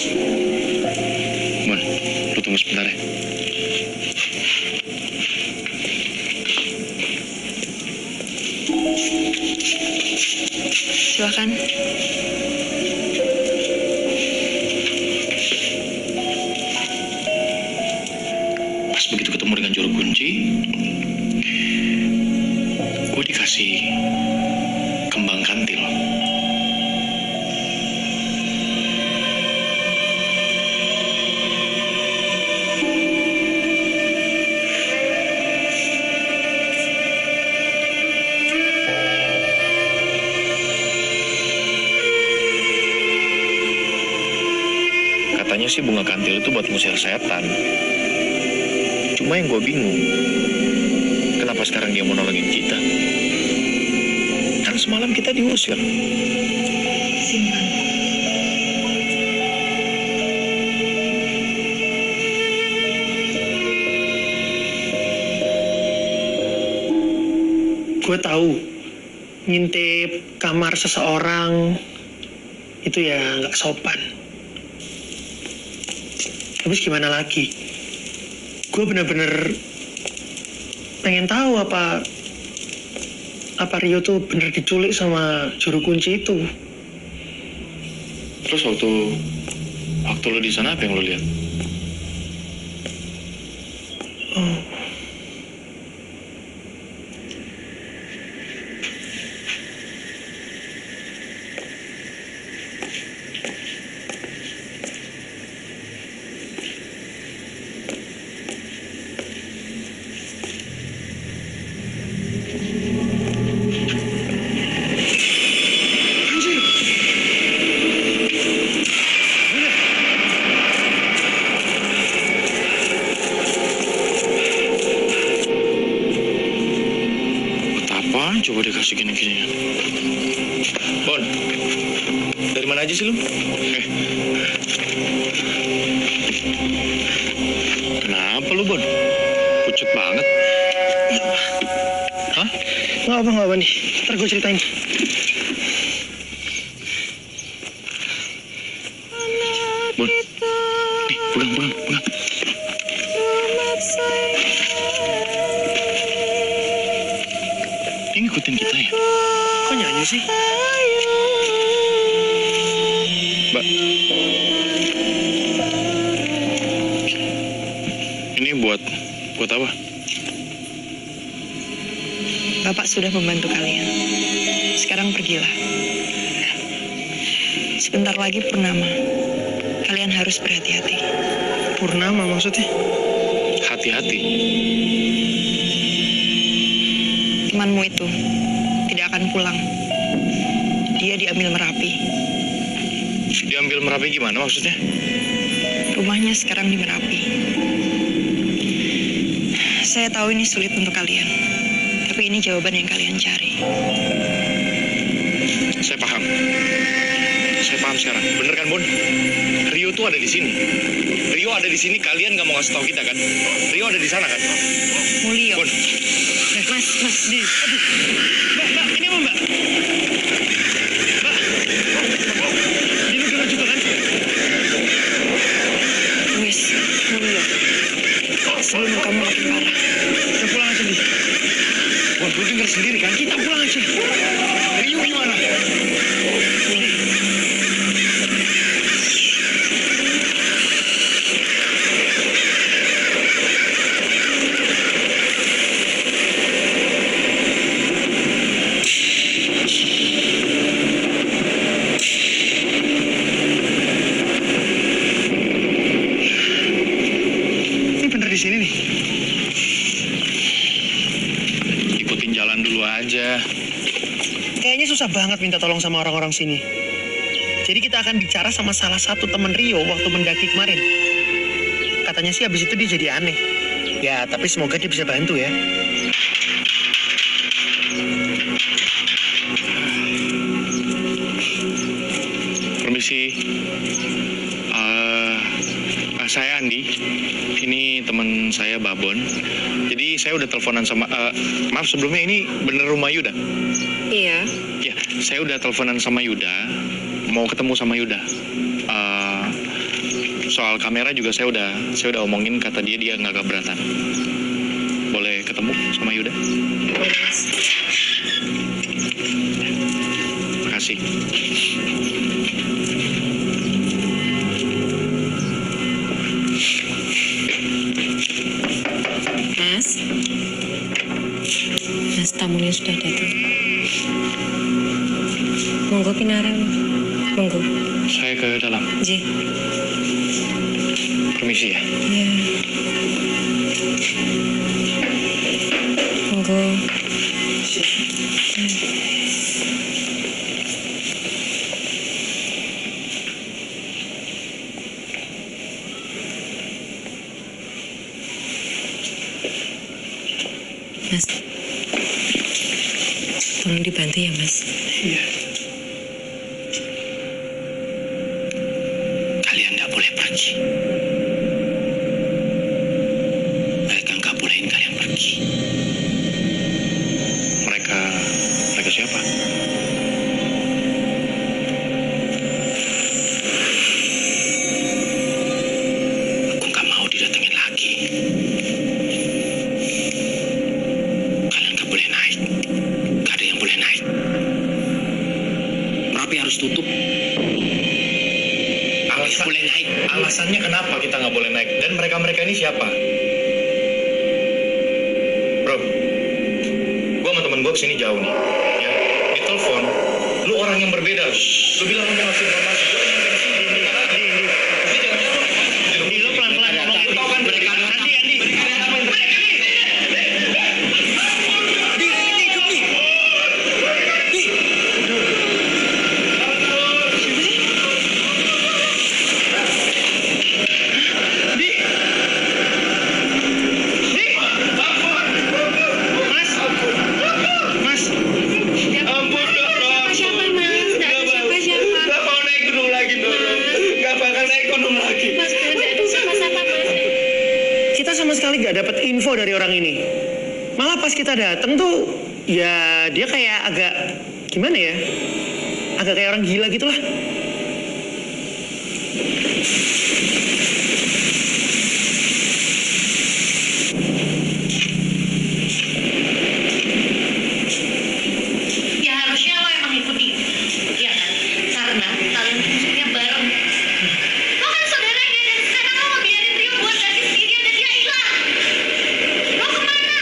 Mon, lu tunggu sebentar ya. Silakan. Pas begitu ketemu dengan juru kunci, gue dikasih kembang kantil. Katanya sih bunga kantil itu buat ngusir setan. Cuma yang gue bingung, kenapa sekarang dia mau nolongin kita? Kan semalam kita diusir. gue tahu ngintip kamar seseorang itu ya nggak sopan. Habis gimana lagi? Gue bener-bener pengen tahu apa Rio tuh bener diculik sama juru kunci itu. Terus waktu lo di sana apa yang lo lihat? Oh. Coba dikasih gini-ginian. Bon, dari mana aja sih lu? Kenapa lu, Bon? Pucet banget. Hah? Nggak apa nih. Ntar gue ceritain. Bon, nih, pegang. Ini ngikutin kita ya? Kok nyanyi sih? Mbak. Ini buat apa? Bapak sudah membantu kalian. Sekarang pergilah. Sebentar lagi purnama. Kalian harus berhati-hati. Purnama maksudnya? Hati-hati. Temanmu itu tidak akan pulang. Dia diambil Merapi. Diambil Merapi gimana maksudnya? Rumahnya sekarang di Merapi. Saya tahu ini sulit untuk kalian, tapi ini jawaban yang kalian cari. Saya paham sekarang. Bener kan, Bon? Rio tuh ada di sini. Rio ada di sini, kalian nggak mau ngasih tahu kita kan? Rio ada di sana kan? Mulio. Bon. Mas, Aduh. Mbak, ini apa, Mbak? Mbak. Ini lu dengar juga kan? Wis, Mulio. Sebelum kamu makin parah. Kita pulang aja, Di. Bon, lu denger sendiri kan? Kita pulang aja. Rio gimana? Di sini nih. Ikutin jalan dulu aja. Kayaknya susah banget minta tolong sama orang-orang sini. Jadi kita akan bicara sama salah satu teman Rio waktu mendaki kemarin. Katanya sih abis itu dia jadi aneh. Ya, tapi semoga dia bisa bantu ya. Permisi. Saya Andi. Ini teman saya Babon. Jadi saya udah teleponan sama maaf sebelumnya, ini bener rumah Yuda? Iya. Ya, saya udah teleponan sama Yuda. Mau ketemu sama Yuda. Soal kamera juga saya udah omongin, kata dia nggak keberatan. Boleh ketemu sama Yuda? Boleh. Makasih. Mas, tamunya sudah datang. Monggo pinarang. Monggo. Saya ke dalam. Ji. Permisi ya. Iya. Monggo. Mas, tolong dibantu ya, Mas. Iya. Kalian nggak boleh pergi. Mereka nggak bolehin kalian pergi. Mereka harus tutup? Boleh naik. Alasannya kenapa kita nggak boleh naik? Dan mereka-mereka ini siapa? Bro, gua sama temen gua kesini jauh nih. Ya, di telepon, lu orang yang berbeda. Lu bilang lu mau ngasih informasi. Gua yang dari sini. Di lo pelan-pelan ngomong. Lu tau kan mereka Andi. Sama sekali gak dapat info dari orang ini. Malah pas kita datang tuh, ya dia kayak agak gimana ya? Agak kayak orang gila gitulah. Ya harusnya lo emang ikuti, ya kan? Karena kalian musuhnya bareng. Lo kan saudaranya dan sekarang lo mau biarin Rio buat daki sendirian dan dia hilang. Lo kemana?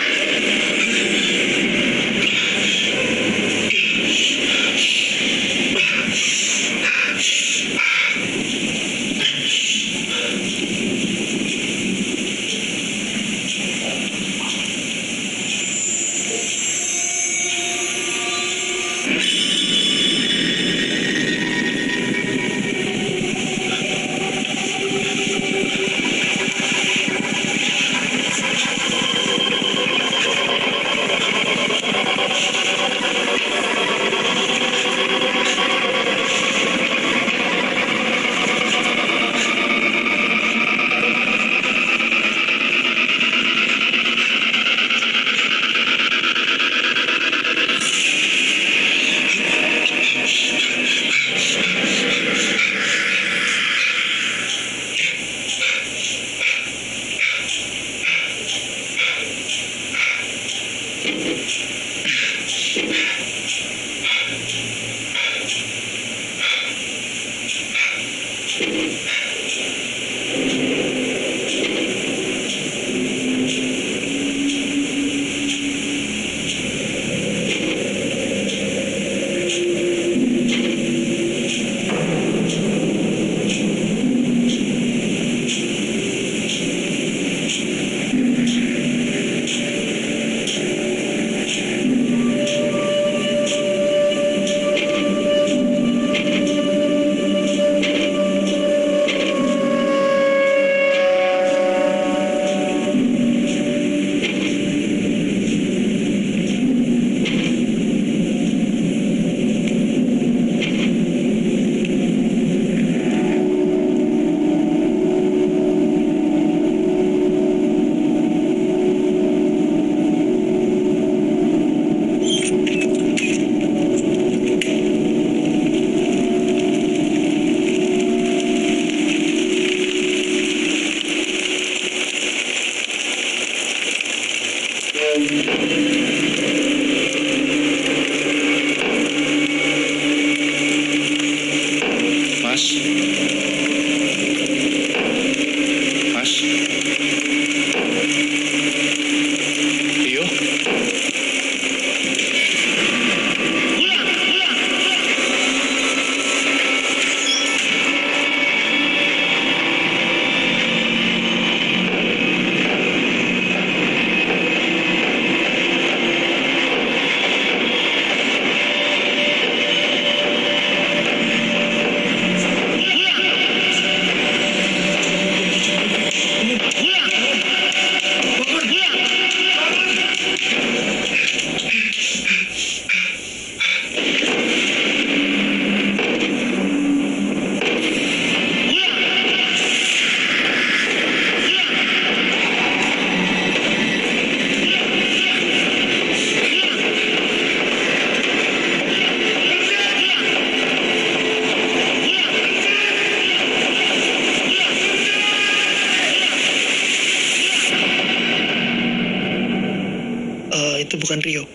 Itu bukan Rio.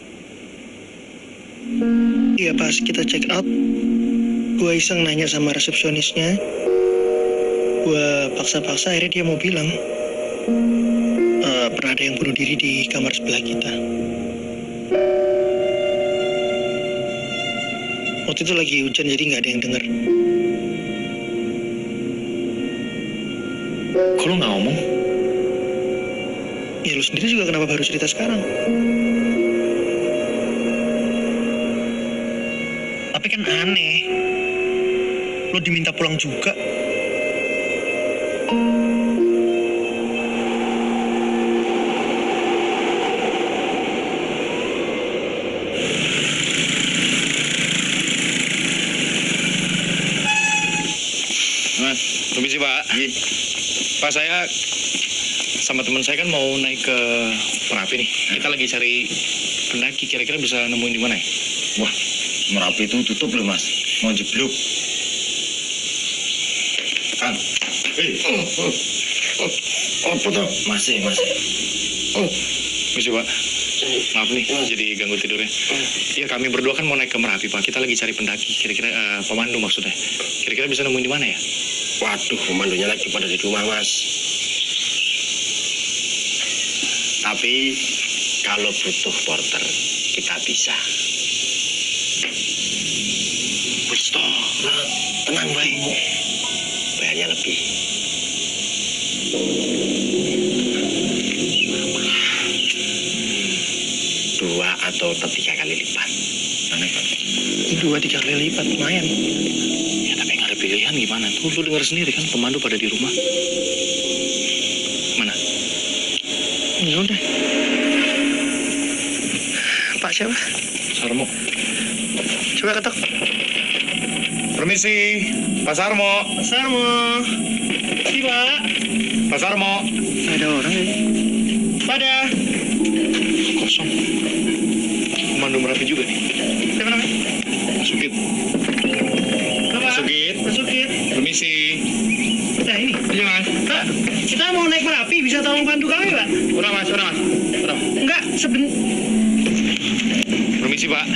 Iya, pas kita check out, Gue iseng nanya sama resepsionisnya. Gue paksa-paksa akhirnya dia mau bilang pernah ada yang bunuh diri di kamar sebelah kita. Waktu itu lagi hujan jadi nggak ada yang denger. Kok lu nggak ngomong? Ya lu sendiri juga kenapa baru cerita sekarang? Tapi kan aneh. Lu diminta pulang juga. Mas, permisi Pak. Pak, saya sama teman saya kan mau naik ke Merapi nih. Kita lagi cari pendaki, kira-kira bisa nemuin di mana ya? Wah, Merapi itu tutup loh mas, mau jeblok. Kan, apa tuh? Masih. Permisi Pak. Maaf nih, jadi ganggu tidurnya. Iya, kami berdua kan mau naik ke Merapi Pak. Kita lagi cari pendaki, kira-kira pemandu maksudnya. Kira-kira bisa nemuin di mana ya? Waduh, pemandunya lagi pada di rumah mas. Tapi kalau butuh porter, kita bisa. Wis toh, tenang baik. Bayarnya lebih. Dua atau 3 kali lipat. Aneh kan? 2-3 kali lipat, lumayan. Ya tapi nggak ada pilihan gimana? Tuh lu dengar sendiri kan pemandu pada di rumah. Mana? Ya udah. Pak siapa? Sarmo. Coba ketok. Permisi, Pak Sarmo. Pak Sarmo. Si Pak. Pak Sarmo. Ada orang ya? Pada. Kosong. Pemandu Merapi juga nih. Siapa namanya? Sugit. Bapak. Sugit. Sugit. Permisi. Nah ini. Iya mas. Pak, kita mau naik Merapi, bisa tolong bantu kami Pak? Udah mas. Enggak, Permisi Pak.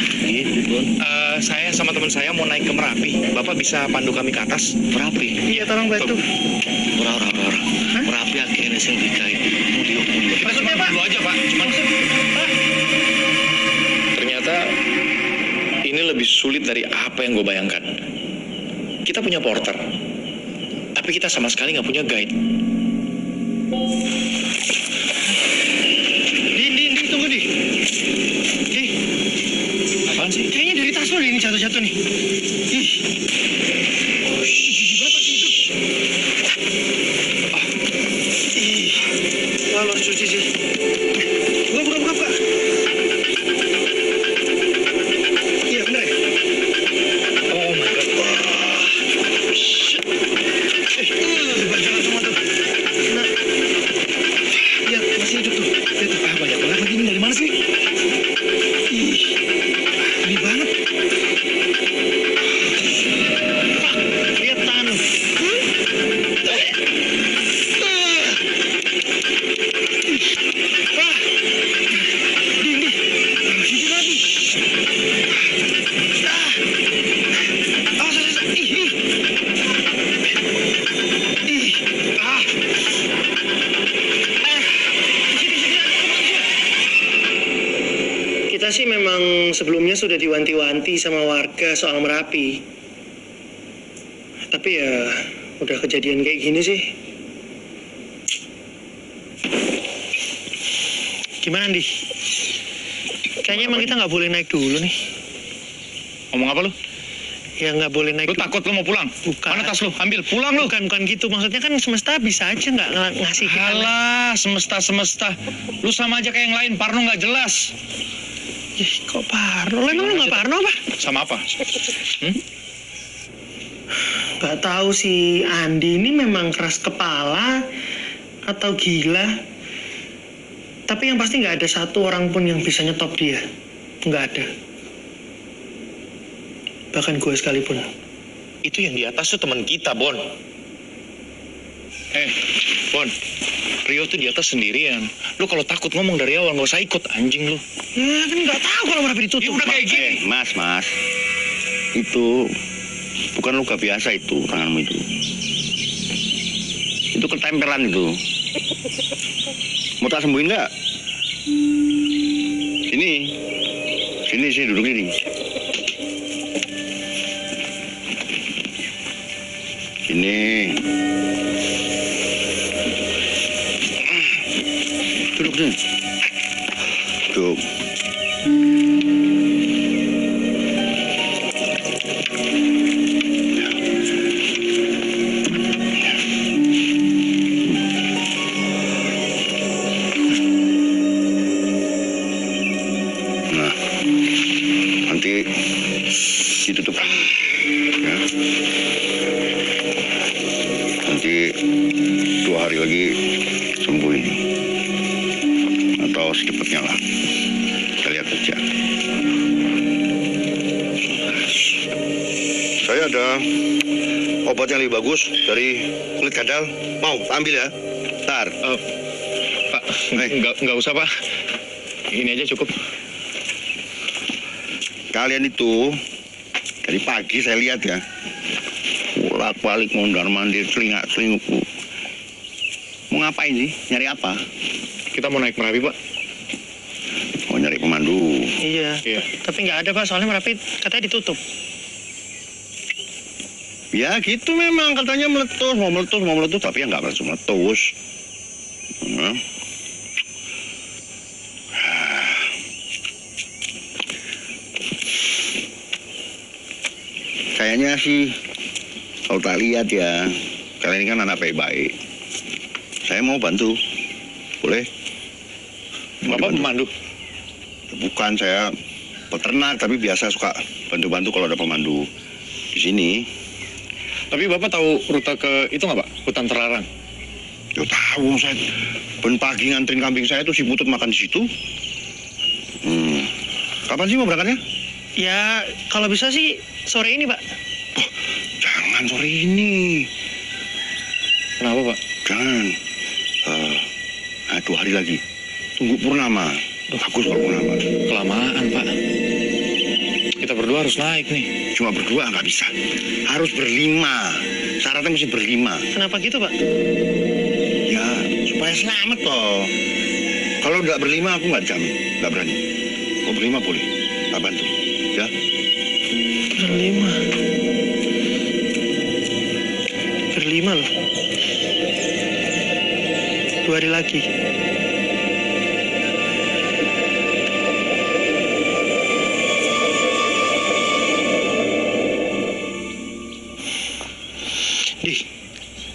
Saya sama teman saya mau naik ke Merapi. Bapak bisa pandu kami ke atas? Merapi? Iya, tolong bantu. Ora. Merapi akhirnya sing dikai. Maksudnya Pak? Dulu aja Pak. Pak. Ternyata ini lebih sulit dari apa yang gue bayangkan. Kita punya porter, tapi kita sama sekali nggak punya guide. Di, tunggu di. Di. Apaan sih? Kayaknya dari tas lo ini jatuh-jatuh nih. Ih. Oh, gimana sih itu? Ih. Wah, lo harus cuci sih. Buka. Iya, bener ya? Oh my god. Banyak semua tuh. Nah. Iya, masih hidup tuh. Lihat tuh, banyak banget lagi. Ini dari mana sih? Ih, ini banget. Pak, lihat tangan lu. Pak, ini. Sini lagi. Kita sih memang sebelumnya sudah diwanti-wanti sama warga soal Merapi. Tapi ya udah kejadian kayak gini sih. Gimana Andi? Kayaknya emang kita nggak boleh naik dulu nih. Ngomong apa lu? Ya nggak boleh naik. Lu takut lu mau pulang? Bukan. Mana tas lu? Ambil, pulang lu. Bukan gitu. Maksudnya kan semesta bisa aja nggak ngasih kita. Alah, semesta. Lu sama aja kayak yang lain, Parno nggak jelas. Ih, kok Parno? Emang lu nggak Parno apa? Sama apa? Nggak tahu si Andi ini memang keras kepala atau gila. Tapi yang pasti nggak ada satu orang pun yang bisa nyetop dia. Nggak ada. Bahkan gue sekalipun. Itu yang di atas tuh teman kita, Bon. Bon. Rio tuh di atas sendirian. Lu kalau takut ngomong dari awal, nggak usah ikut, anjing lu. Ya kan nggak tahu kalau Merapi ditutup. Ya udah kayak gini. Mas. Itu Bukan luka biasa itu, tanganmu itu. Itu ketempelan itu. Mau tak sembuhin nggak? Sini, duduk ini. Ini. Duduk sini. Duduk. Nah, nanti ditutup. Ya. Nanti 2 hari lagi sembuh ini. Atau secepatnya lah. Kita lihat aja. Saya ada obat yang lebih bagus dari kulit kadal. Mau ambil ya? Ntar. Pak, nggak usah Pak. Ini aja cukup. Kalian itu dari pagi saya lihat ya, bolak-balik mondar-mandir, celingak-celinguk. Mau ngapain sih? Nyari apa? Kita mau naik Merapi Pak. Mau nyari pemandu. Iya. Tapi nggak ada Pak, soalnya Merapi katanya ditutup. Ya gitu memang katanya mau meletus, tapi ya nggak langsung meletus. Kayaknya sih, kalau tak lihat ya, kalian ini kan anak baik-baik. Saya mau bantu, boleh? Bapak pemandu? Bukan, saya peternak, tapi biasa suka bantu-bantu kalau ada pemandu di sini. Tapi Bapak tahu rute ke itu nggak Pak? Hutan terlarang? Ya tahu, saya ben pagi nganterin kambing saya tuh si Butut makan di situ. Kapan sih mau berangkatnya? Ya, kalau bisa sih sore ini, Pak. Oh, jangan sore ini. Kenapa Pak? Jangan. 2 hari lagi. Tunggu purnama. Bagus kalau purnama. Kelamaan Pak. Kita berdua harus naik nih. Cuma berdua nggak bisa. Harus berlima. Syaratnya mesti berlima. Kenapa gitu, Pak? Ya, supaya selamat toh. Kalau nggak berlima aku nggak jamin. Nggak berani. Kalau berlima boleh. Tak bantu. Ya. Berlima loh. 2 hari lagi.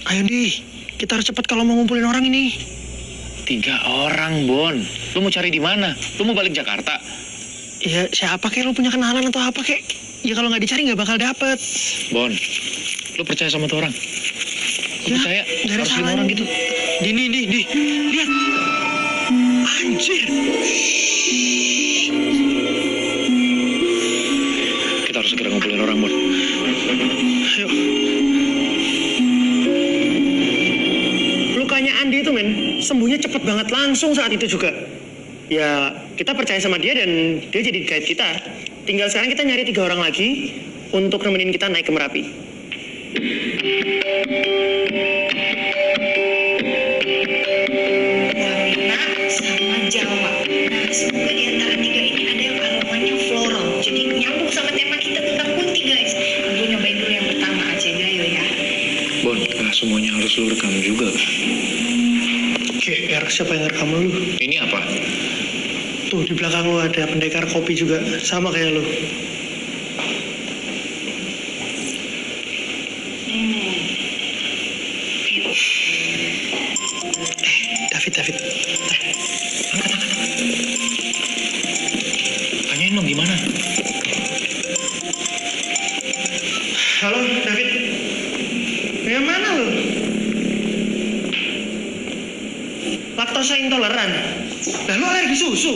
Ayo kita harus cepat kalau mau ngumpulin orang ini. 3 orang, Bon. Lu mau cari di mana? Lu mau balik Jakarta? Ya, siapa kek? Lu punya kenalan atau apa kek? Ya kalau nggak dicari nggak bakal dapet. Bon, lu percaya sama tuh orang? Lu percaya? Dari harus 5 orang gitu. Di, lihat. Anjir. Kita harus segera ngumpulin orang, Bon. Ayo. Lukanya Andi itu, men, sembuhnya cepet banget langsung saat itu juga. Ya, kita percaya sama dia dan dia jadi guide kita. Tinggal sekarang kita nyari 3 orang lagi untuk nemenin kita naik ke Merapi. Warna sama Jawa. Nah, semoga di antara 3 ini ada yang aromanya floral. Jadi nyambung sama tema kita tentang putih, guys. Gue nyobain dulu yang pertama aja, Gayo ya. Bon, nah semuanya harus lu rekam juga. GR, siapa yang ngerekam lu? Ini apa? Tuh, di belakang lu ada pendekar kopi juga. Sama kayak lu. David. Angkat. Tanyain dong gimana? Halo, David. Yang mana lu? Laktosa intoleran. Lah lu alergi susu?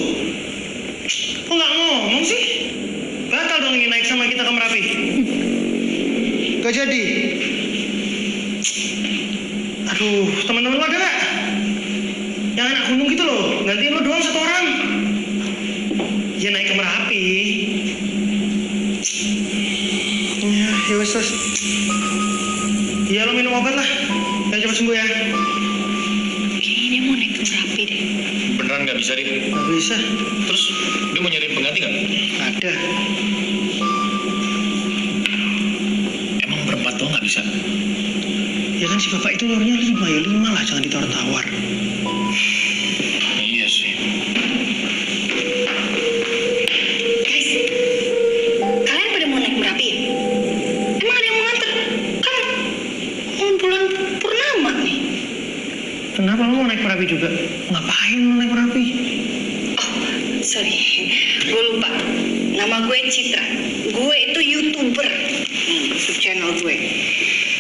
Kok nggak ngomong sih? Batal dong ini naik sama kita ke Merapi. Gak jadi. Aduh, teman-teman lu ada nggak? Yang anak gunung gitu loh, gantiin lu doang 1 orang. Ya naik ke Merapi. Ya wes. terus. Iya, lo minum obat lah. Biar cepat sembuh ya. Kayaknya dia mau naik ke Merapi deh. Beneran nggak bisa dia? Nggak bisa. Terus dia mau nyariin pengganti nggak? Ada. Emang berempat doang nggak bisa? Ya kan si bapak itu nyuruhnya 5 ya 5 lah, jangan ditawar-tawar. Iya sih. Guys, kalian pada mau naik Merapi ya? Emang ada yang mau nganter? Kan mau bulan purnama nih. Kenapa lo mau naik Merapi juga? Ngapain lo naik Merapi? Oh, sorry. Gue lupa. Nama gue Citra. Gue itu YouTuber. YouTube channel gue.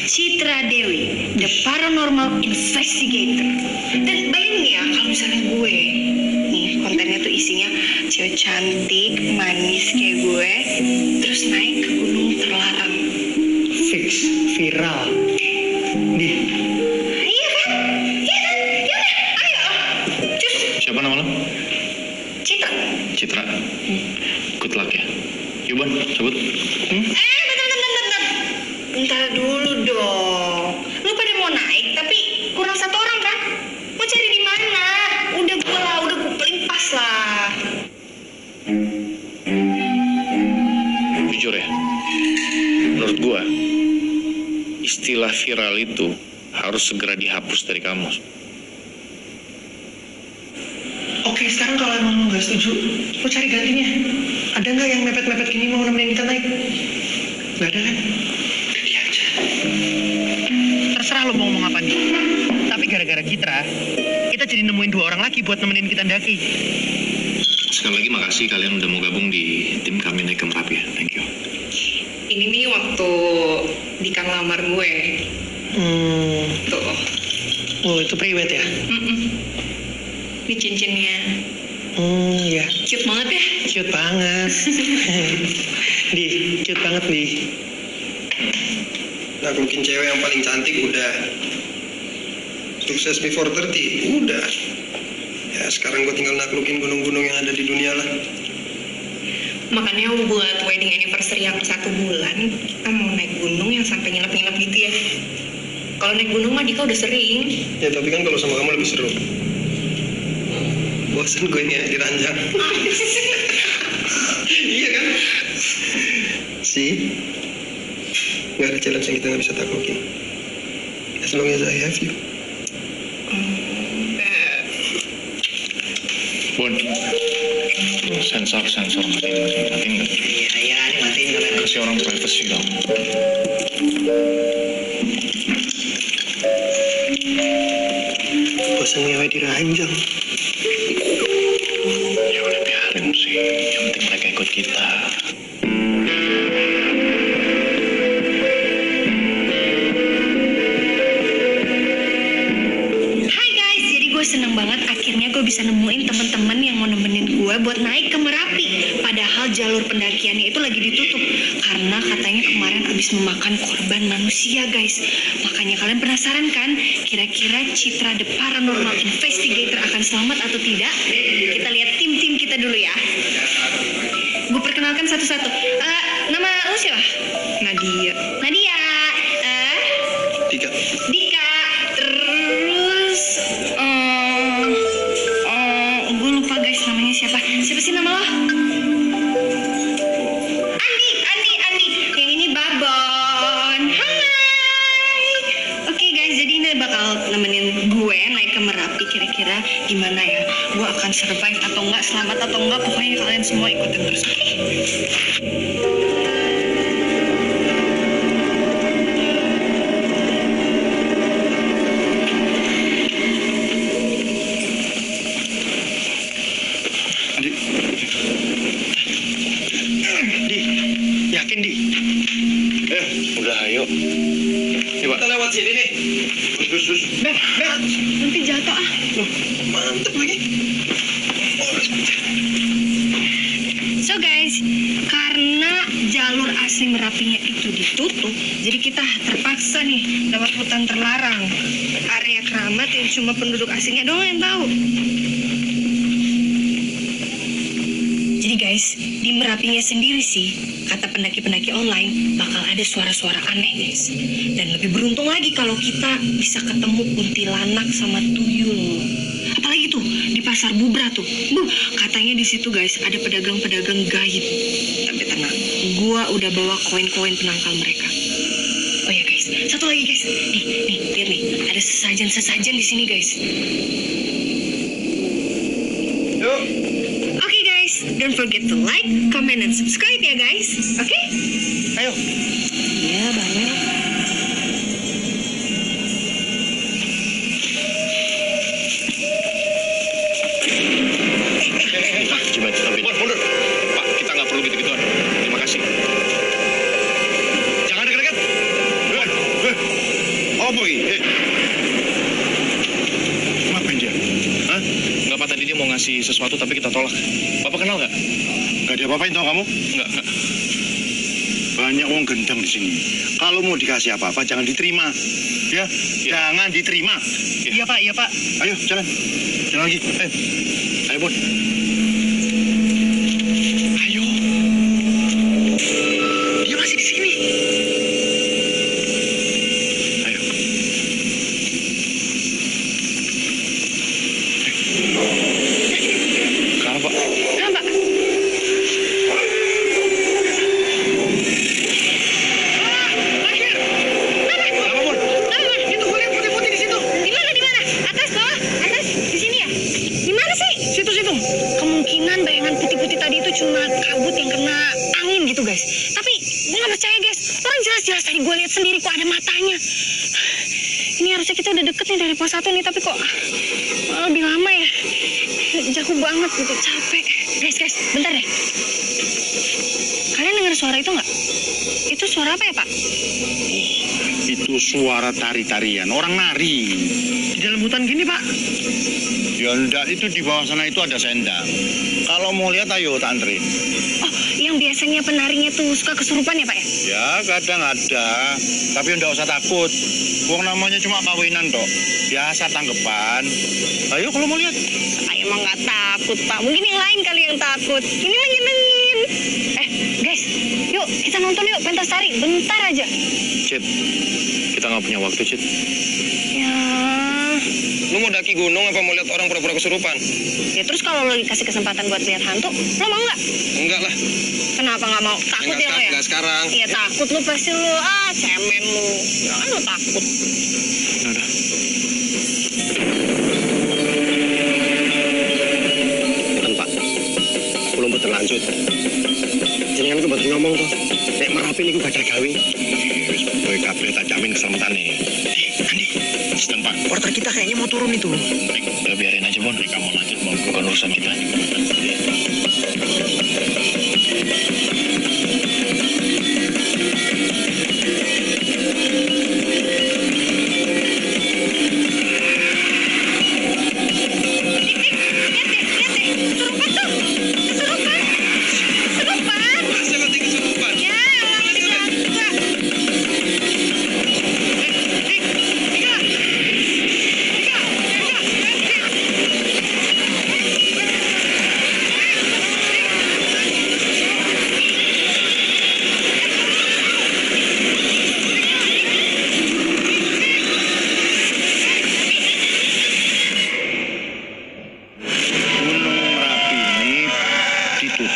Citra Dewi, The Paranormal Investigator. Dan bayangin ya, kalau misalnya gue, nih kontennya tuh isinya cewek cantik, manis kayak gue, terus naik ke gunung terlarang. Fix, viral. Di. Iya kan? Iya kan? Iya kan? Ayo, cus. Siapa nama lo? Citra. Citra. Good luck ya. Yuk Bon, cabut. Bentar. Bentar dulu dong. Lu pada mau naik, tapi kurang 1 orang kan? Mau cari di mana? Udah gue paling pas lah. Jujur ya, menurut gua istilah viral itu harus segera dihapus dari kamus. Oke, sekarang kalau emang lo nggak setuju, lo cari gantinya. Ada nggak yang mepet-mepet gini mau nemenin kita naik? Nggak ada kan? Udah dia aja. Terserah lo mau ngomong apa nih. Tapi gara-gara Citra, kita jadi nemuin 2 orang lagi buat nemenin kita ndaki. Sekali lagi makasih kalian udah mau gabung di tim kami naik ke Merapi ya. Thank you. Ini nih waktu Dika ngelamar gue. Tuh. Oh, itu priwet ya? Ini cincinnya. Iya. Cute banget ya? Cute banget. Di, cute banget, Di. Naklukin cewek yang paling cantik udah. Sukses before 30 udah. Ya sekarang gue tinggal naklukin gunung-gunung yang ada di dunia lah. Makanya buat wedding anniversary yang 1 bulan, kita mau naik gunung yang sampai nginep-nginep gitu ya. Kalau naik gunung mah Dika udah sering. Ya tapi kan kalau sama kamu lebih seru. Bosan gue ini di ranjang. Iya kan? Sih. Gak ada challenge yang kita gak bisa taklukin. As long as I have you. Bon, sensor matiin nggak? Iya, ini matiin kamera. Kasih orang privacy dong. Bosan ngewe di ranjang. Ya udah biarin sih, yang penting mereka ikut kita. Seneng banget akhirnya gue bisa nemuin temen-temen yang mau nemenin gue buat naik ke Merapi. Padahal jalur pendakiannya itu lagi ditutup karena katanya kemarin habis memakan korban manusia, guys. Makanya kalian penasaran kan kira-kira Citra The Paranormal Investigator akan selamat atau tidak? Kita lihat tim-tim kita dulu ya. Gue perkenalkan satu-satu. Nama lu siapa? Nadia. Dika. Terus gue lupa guys namanya siapa sih nama lo? Andi. Yang ini Babon. Hai. Oke guys, jadi ini bakal nemenin gue naik ke Merapi. Kira-kira gimana ya? Gue akan survive atau enggak, selamat atau enggak, pokoknya kalian semua ikutin terus. Oke? Udah ayo. Kita lewat sini nih. Terus. Nanti jatuh ah. Loh, mantep lagi. So guys, karena jalur asli Merapinya itu ditutup, jadi kita terpaksa nih lewat hutan terlarang, area keramat yang cuma penduduk asingnya doang yang tahu. Jadi guys, guys, di Merapinya sendiri sih, kata pendaki-pendaki online, bakal ada suara-suara aneh guys. Dan lebih beruntung lagi kalau kita bisa ketemu kuntilanak sama tuyul. Apalagi tuh di pasar Bubra tuh, katanya di situ guys ada pedagang-pedagang gaib. Tapi tenang, gua udah bawa koin-koin penangkal mereka. Oh ya guys, satu lagi guys, nih lihat nih, ada sesajen di sini guys. Yuk. Oke guys, don't forget to like, comment, and subscribe ya guys. Oke? Ayo. Ya banget. Pak, coba mundur. Pak, kita nggak perlu gitu-gituan. Terima kasih. Jangan dekat-dekat. Apa ini? Ngapain dia? Hah? Nggak apa, tadi dia mau ngasih sesuatu tapi kita tolak. Bapak kenal nggak? Gak diapa-apain tau kamu? Nggak. Banyak uang gendang di sini. Kalau mau dikasih apa-apa jangan diterima. Ya, jangan diterima. Iya Pak. Ayo, jalan. Jalan lagi. Ayo, Bun. Ayo. Dia masih di sini. Ayo. Kenapa, Pak? Kenapa? Itu gue lihat putih-putih di situ. Di mana? Atas, bawah, atas, di sini ya? Di mana sih? Situ. Kemungkinan bayangan putih-putih tadi itu cuma kabut yang kena angin gitu guys. Tapi gue nggak percaya guys. Orang jelas-jelas tadi gue lihat sendiri kok ada matanya. Ini harusnya kita udah deket nih dari pos 1 nih, tapi kok lebih lama ya? Jauh banget gitu, capek. Guys, bentar deh. Kalian dengar suara itu nggak? Itu suara apa ya, Pak? Itu suara tari-tarian, orang nari. Di dalam hutan gini Pak. Ya enggak, itu di bawah sana itu ada sendang. Kalau mau lihat ayo tak anterin. Oh, yang biasanya penarinya tuh suka kesurupan ya, Pak ya? Ya kadang ada, tapi enggak usah takut. Wong namanya cuma kawinan toh. Biasa tanggepan. Ayo kalau mau lihat. Saya emang nggak takut, Pak. Mungkin yang lain kali yang takut. Ini lagi nyenengin. Guys, yuk kita nonton yuk pentas tari. Bentar aja. Cid, kita nggak punya waktu, Cid. Ya. Lu mau daki gunung apa mau lihat orang pura-pura kesurupan? Ya terus kalau lo dikasih kesempatan buat lihat hantu, lo mau nggak? Enggak lah. Kenapa nggak mau? Takut ya lo ya? Enggak sekarang. Iya takut lu pasti lu. Cemen lu. Jangan lu takut. Udah. Kan Pak, belum betul lanjut. Jenengan itu betul ngomong tuh. Nek Merapi niku gak ada gawe. Wis kowe kabeh tak jamin keselamatane. Andi, Sedang Pak. Porter kita kayaknya mau turun itu. udah biarin aja, Bon. Kamu lanjut, mau bukan urusan kita.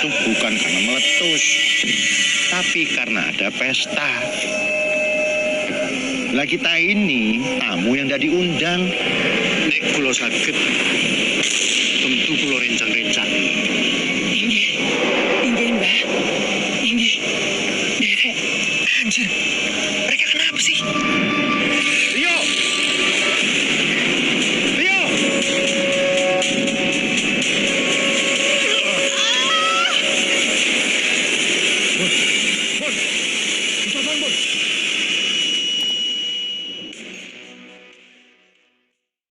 Bukan karena meletus, tapi karena ada pesta. Lah kita ini tamu yang tidak diundang. Nek kulo sakit, tentu kulo rencang-rencang. Inggih Mbah. Inggih. Dek, anjir. Mereka kenapa sih?